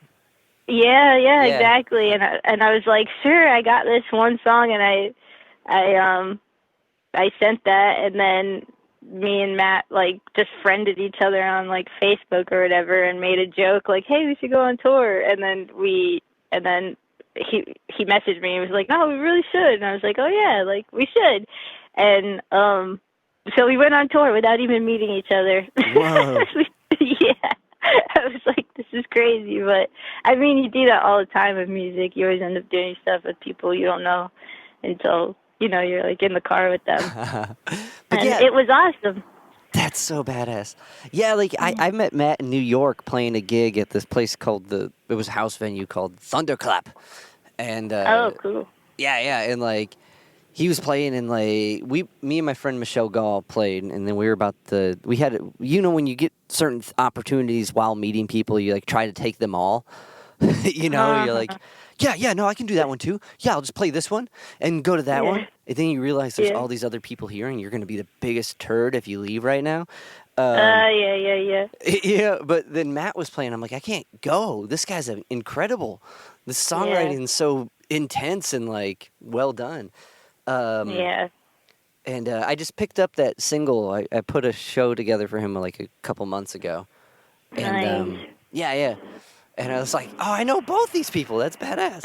yeah, Yeah. exactly. And I was like, sure, I got this one song, and I sent that, and then me and Matt like just friended each other on like Facebook or whatever, and made a joke like, hey, we should go on tour. And then he messaged me and was like, no, we really should. And I was like, oh yeah, like we should. And so we went on tour without even meeting each other. Whoa. Yeah. I was like, this is crazy. But I mean, you do that all the time with music. You always end up doing stuff with people you don't know until, you're like in the car with them. But And yeah, it was awesome. that's so badass. Yeah, like I met Matt in New York playing a gig at this place called it was a house venue called Thunderclap. And Oh, cool. yeah, and like he was playing, and like me and my friend Michelle Gall played, and then we had when you get certain opportunities while meeting people, you like try to take them all. You're like, yeah, no, I can do that one too. Yeah, I'll just play this one and go to that Yeah. one. And then you realize there's Yeah. all these other people here, and you're going to be the biggest turd if you leave right now. Yeah. Yeah, but then Matt was playing. I'm like, I can't go. This guy's incredible. The songwriting is so intense and like well done. Yeah. And I just picked up that single. I put a show together for him like a couple months ago. And Nice. yeah. And I was like, oh, I know both these people. That's badass.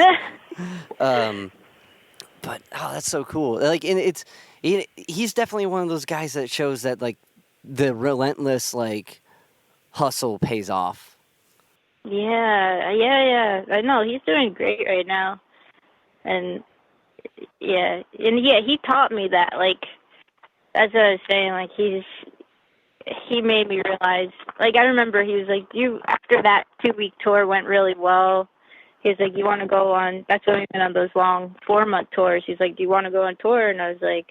But that's so cool. Like, and he's definitely one of those guys that shows that like the relentless like hustle pays off. Yeah. I know he's doing great right now, and he taught me that. Like, that's what I was saying. Like, he made me realize. Like, I remember he was like, after that 2-week tour went really well. He's like, you want to go on? That's when we went on those long 4-month tours. He's like, do you want to go on tour? And I was like,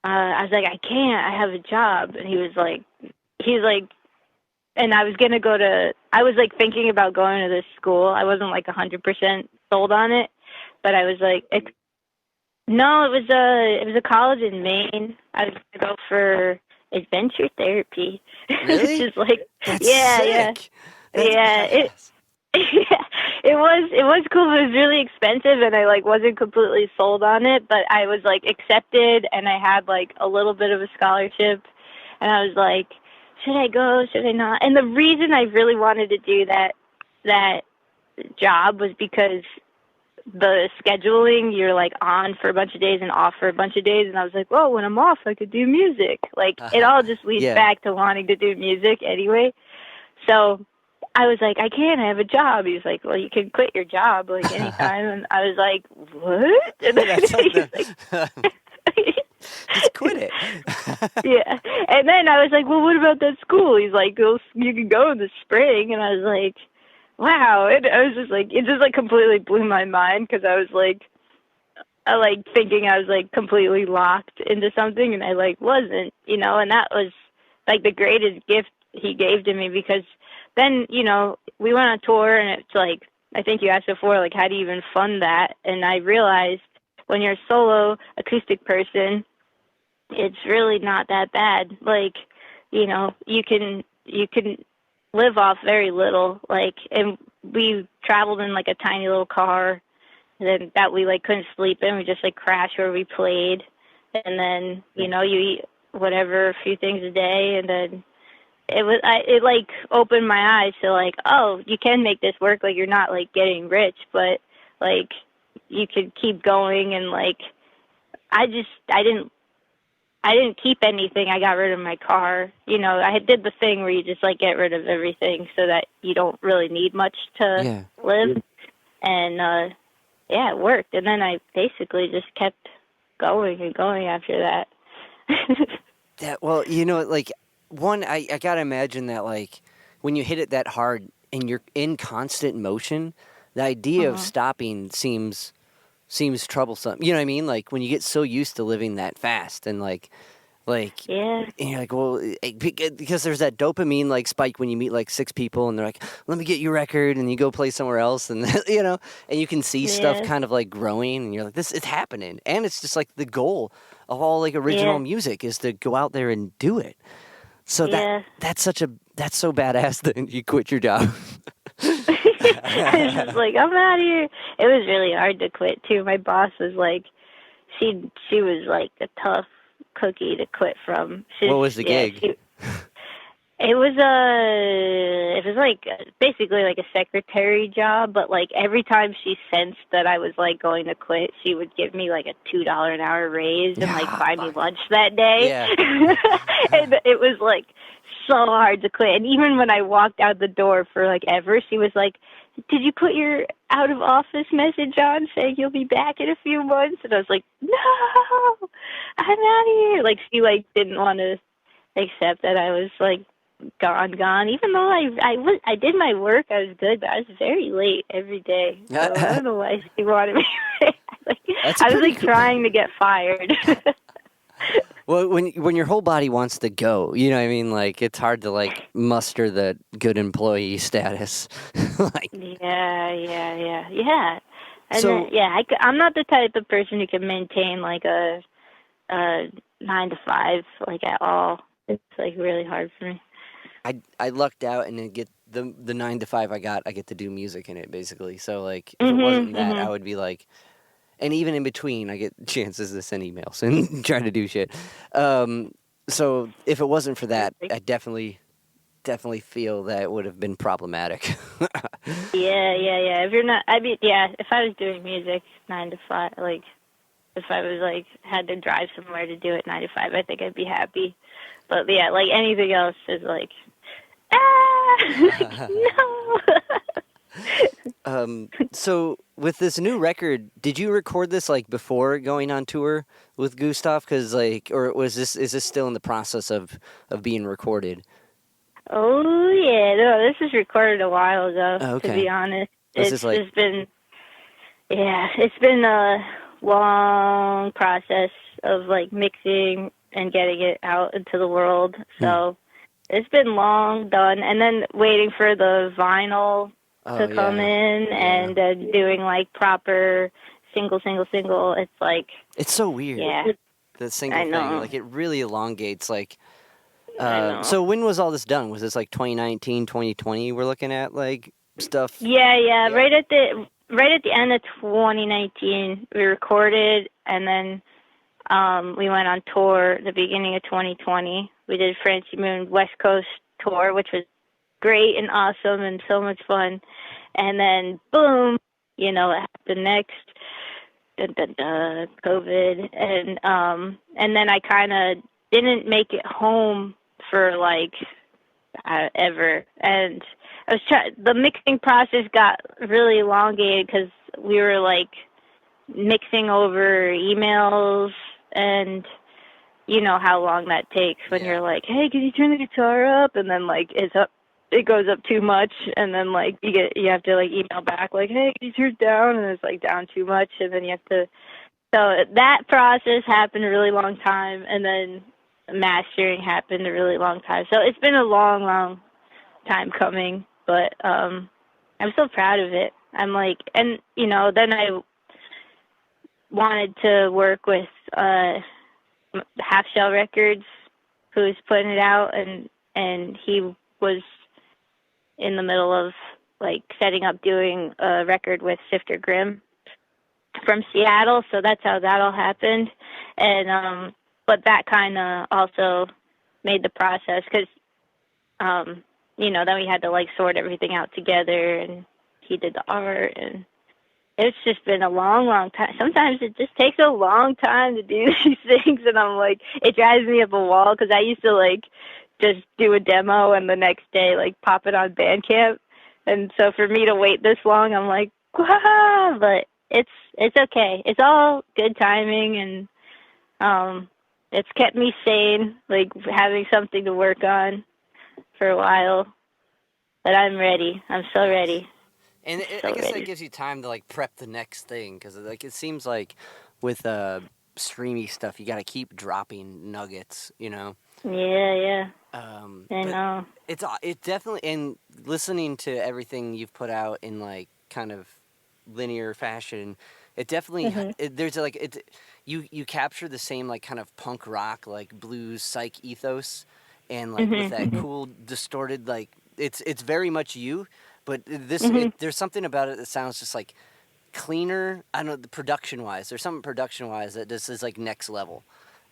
I can't. I have a job. And he's like, and I was gonna I was like thinking about going to this school. I wasn't like 100% sold on it, but I was like, no, it was a college in Maine. I was gonna go for adventure therapy, which Really? is like, That's yeah, sick. That's yeah. badass. Yeah, it was cool, but it was really expensive, and I like wasn't completely sold on it. But I was like accepted, and I had like a little bit of a scholarship, and I was like, should I go? Should I not? And the reason I really wanted to do that job was because the scheduling, you're like on for a bunch of days and off for a bunch of days, and I was like, well, when I'm off, I could do music. Like it all just leads Yeah. back to wanting to do music anyway. So I was like, I can't, I have a job. He was like, well, you can quit your job like anytime. And I was like, what? And then That's like he's like, just quit it. yeah. And then I was like, well, what about that school? He's like, well, you can go in the spring. And I was like, wow. And I was just like, it just like completely blew my mind because I was like, I like thinking I was like completely locked into something and I like wasn't, and that was like the greatest gift he gave to me because then, we went on tour and it's like, I think you asked before, like, how do you even fund that? And I realized when you're a solo acoustic person, it's really not that bad. Like, you can live off very little. Like, and we traveled in like a tiny little car then that we like couldn't sleep in. We just like crashed where we played. And then, you eat whatever, a few things a day, and then it like opened my eyes to like, oh, you can make this work. Like you're not like getting rich, but like you could keep going. And like I didn't keep anything. I got rid of my car. I did the thing where you just like get rid of everything so that you don't really need much to live. And yeah, it worked. And then I basically just kept going and going after that. Well, like one, I gotta imagine that like when you hit it that hard and you're in constant motion, the idea of stopping seems troublesome. You know what I mean? Like when you get so used to living that fast and like yeah. and you're like, well, because there's that dopamine like spike when you meet like 6 people and they're like, let me get your record, and you go play somewhere else, and and you can see stuff kind of like growing, and you're like, this is happening, and it's just like the goal of all like original music is to go out there and do it. So that's so badass that you quit your job. I was just like, I'm out of here. It was really hard to quit too. My boss was like, she was like a tough cookie to quit from. What was the gig? It was like basically like a secretary job, but like every time she sensed that I was like going to quit, she would give me like a $2 an hour raise and like buy me lunch that day. Yeah. And it was like so hard to quit. And even when I walked out the door for like ever, she was like, did you put your out of office message on saying you'll be back in a few months? And I was like, no, I'm out of here. Like she like didn't want to accept that I was like gone. Even though I did my work, I was good, but I was very late every day. So I don't know why she wanted me. I was like trying to get fired. Well, when your whole body wants to go, you know what I mean? Like, it's hard to, like, muster the good employee status. Like, yeah. And so, then, I'm not the type of person who can maintain, like, a 9 to 5, like, at all. It's, like, really hard for me. I lucked out and then get the 9 to 5 I get to do music in it, basically. So, like, if it wasn't that, I would be, like... And even in between, I get chances to send emails and try to do shit. So if it wasn't for that, I definitely feel that it would have been problematic. Yeah. If you're not, I mean, yeah, if I was doing music 9 to 5, like, if I was, like, had to drive somewhere to do it 9 to 5, I think I'd be happy. But, yeah, like, anything else is, like, no. So with this new record, did you record this like before going on tour with Gustav? Because like, or is this still in the process of being recorded? Oh yeah, no, this was recorded a while ago. Oh, okay. To be honest, It's been a long process of like mixing and getting it out into the world. So it's been long done, and then waiting for the vinyl to come in, and doing like proper single. It's like, it's so weird. Yeah, The single I thing, know. like it really elongates. Like, I know. so when was all this done? Was this like 2019, 2020? We're looking at like stuff. Yeah. Right at the end of 2019, we recorded, and then we went on tour the beginning of 2020. We did Francie Moon West Coast tour, which was great and awesome and so much fun. And then boom, what happened next? Dun, dun, dun, COVID. And then I kind of didn't make it home for like ever. And the mixing process got really elongated because we were like mixing over emails, and you know how long that takes when you're like, hey, can you turn the guitar up? And then like it goes up too much, and then like you have to like email back like, hey, can you turn it down? And it's like down too much, and then you have to. So that process happened a really long time, and then mastering happened a really long time. So it's been a long time coming, but I'm so proud of it. I'm like, and then I wanted to work with Half Shell Records, who's putting it out, and he was in the middle of like setting up doing a record with Sifter Grimm from Seattle, so that's how that all happened. And but that kind of also made the process, because then we had to like sort everything out together, and he did the art, and it's just been a long time. Sometimes it just takes a long time to do these things, and I'm like, it drives me up a wall, because I used to like just do a demo and the next day like pop it on Bandcamp, and so for me to wait this long, I'm like, wow, but it's okay. It's all good timing, and it's kept me sane, like having something to work on for a while. But I'm ready. I'm so ready. And I guess that gives you time to like prep the next thing, because like it seems like with streamy stuff, you got to keep dropping nuggets, Yeah. I know. It definitely, and listening to everything you've put out in like kind of linear fashion, it definitely there's like you capture the same like kind of punk rock, like blues psych ethos, and like with that cool distorted, like it's very much you. But there's something about it that sounds just like cleaner. I don't know, production-wise. There's something production-wise that just is like next level.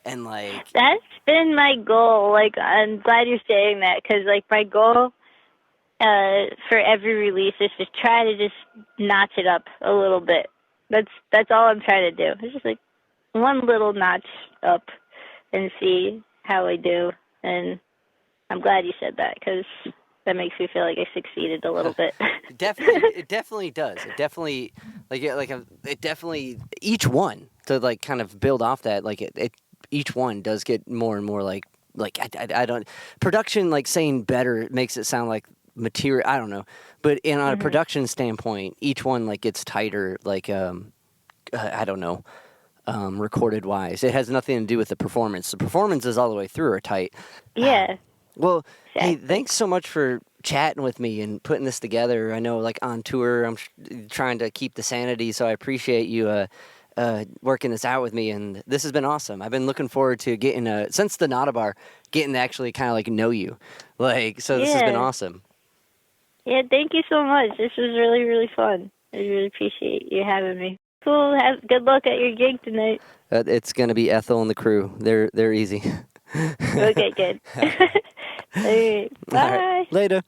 And like... That's been my goal. Like, I'm glad you're saying that, because like my goal for every release is to try to just notch it up a little bit. That's all I'm trying to do. It's just like one little notch up and see how I do. And I'm glad you said that, because that makes me feel like I succeeded a little bit. It definitely does. It definitely it definitely, each one to like kind of build off that, like it each one does get more and more like I don't, production, like saying better makes it sound like material, I don't know, but on a production standpoint, each one like gets tighter, like I don't know, recorded wise. It has nothing to do with the performance. The performances all the way through are tight. Yeah. Well, hey, thanks so much for chatting with me and putting this together. I know, like, on tour, I'm trying to keep the sanity, so I appreciate you working this out with me, and this has been awesome. I've been looking forward to getting, since the Nada Bar, getting to actually kind of, like, know you. Like, so this has been awesome. Yeah, thank you so much. This was really, really fun. I really appreciate you having me. Cool. Good luck at your gig tonight. It's going to be Ethel and the crew. They're easy. Okay, good. All right, bye. All right, later.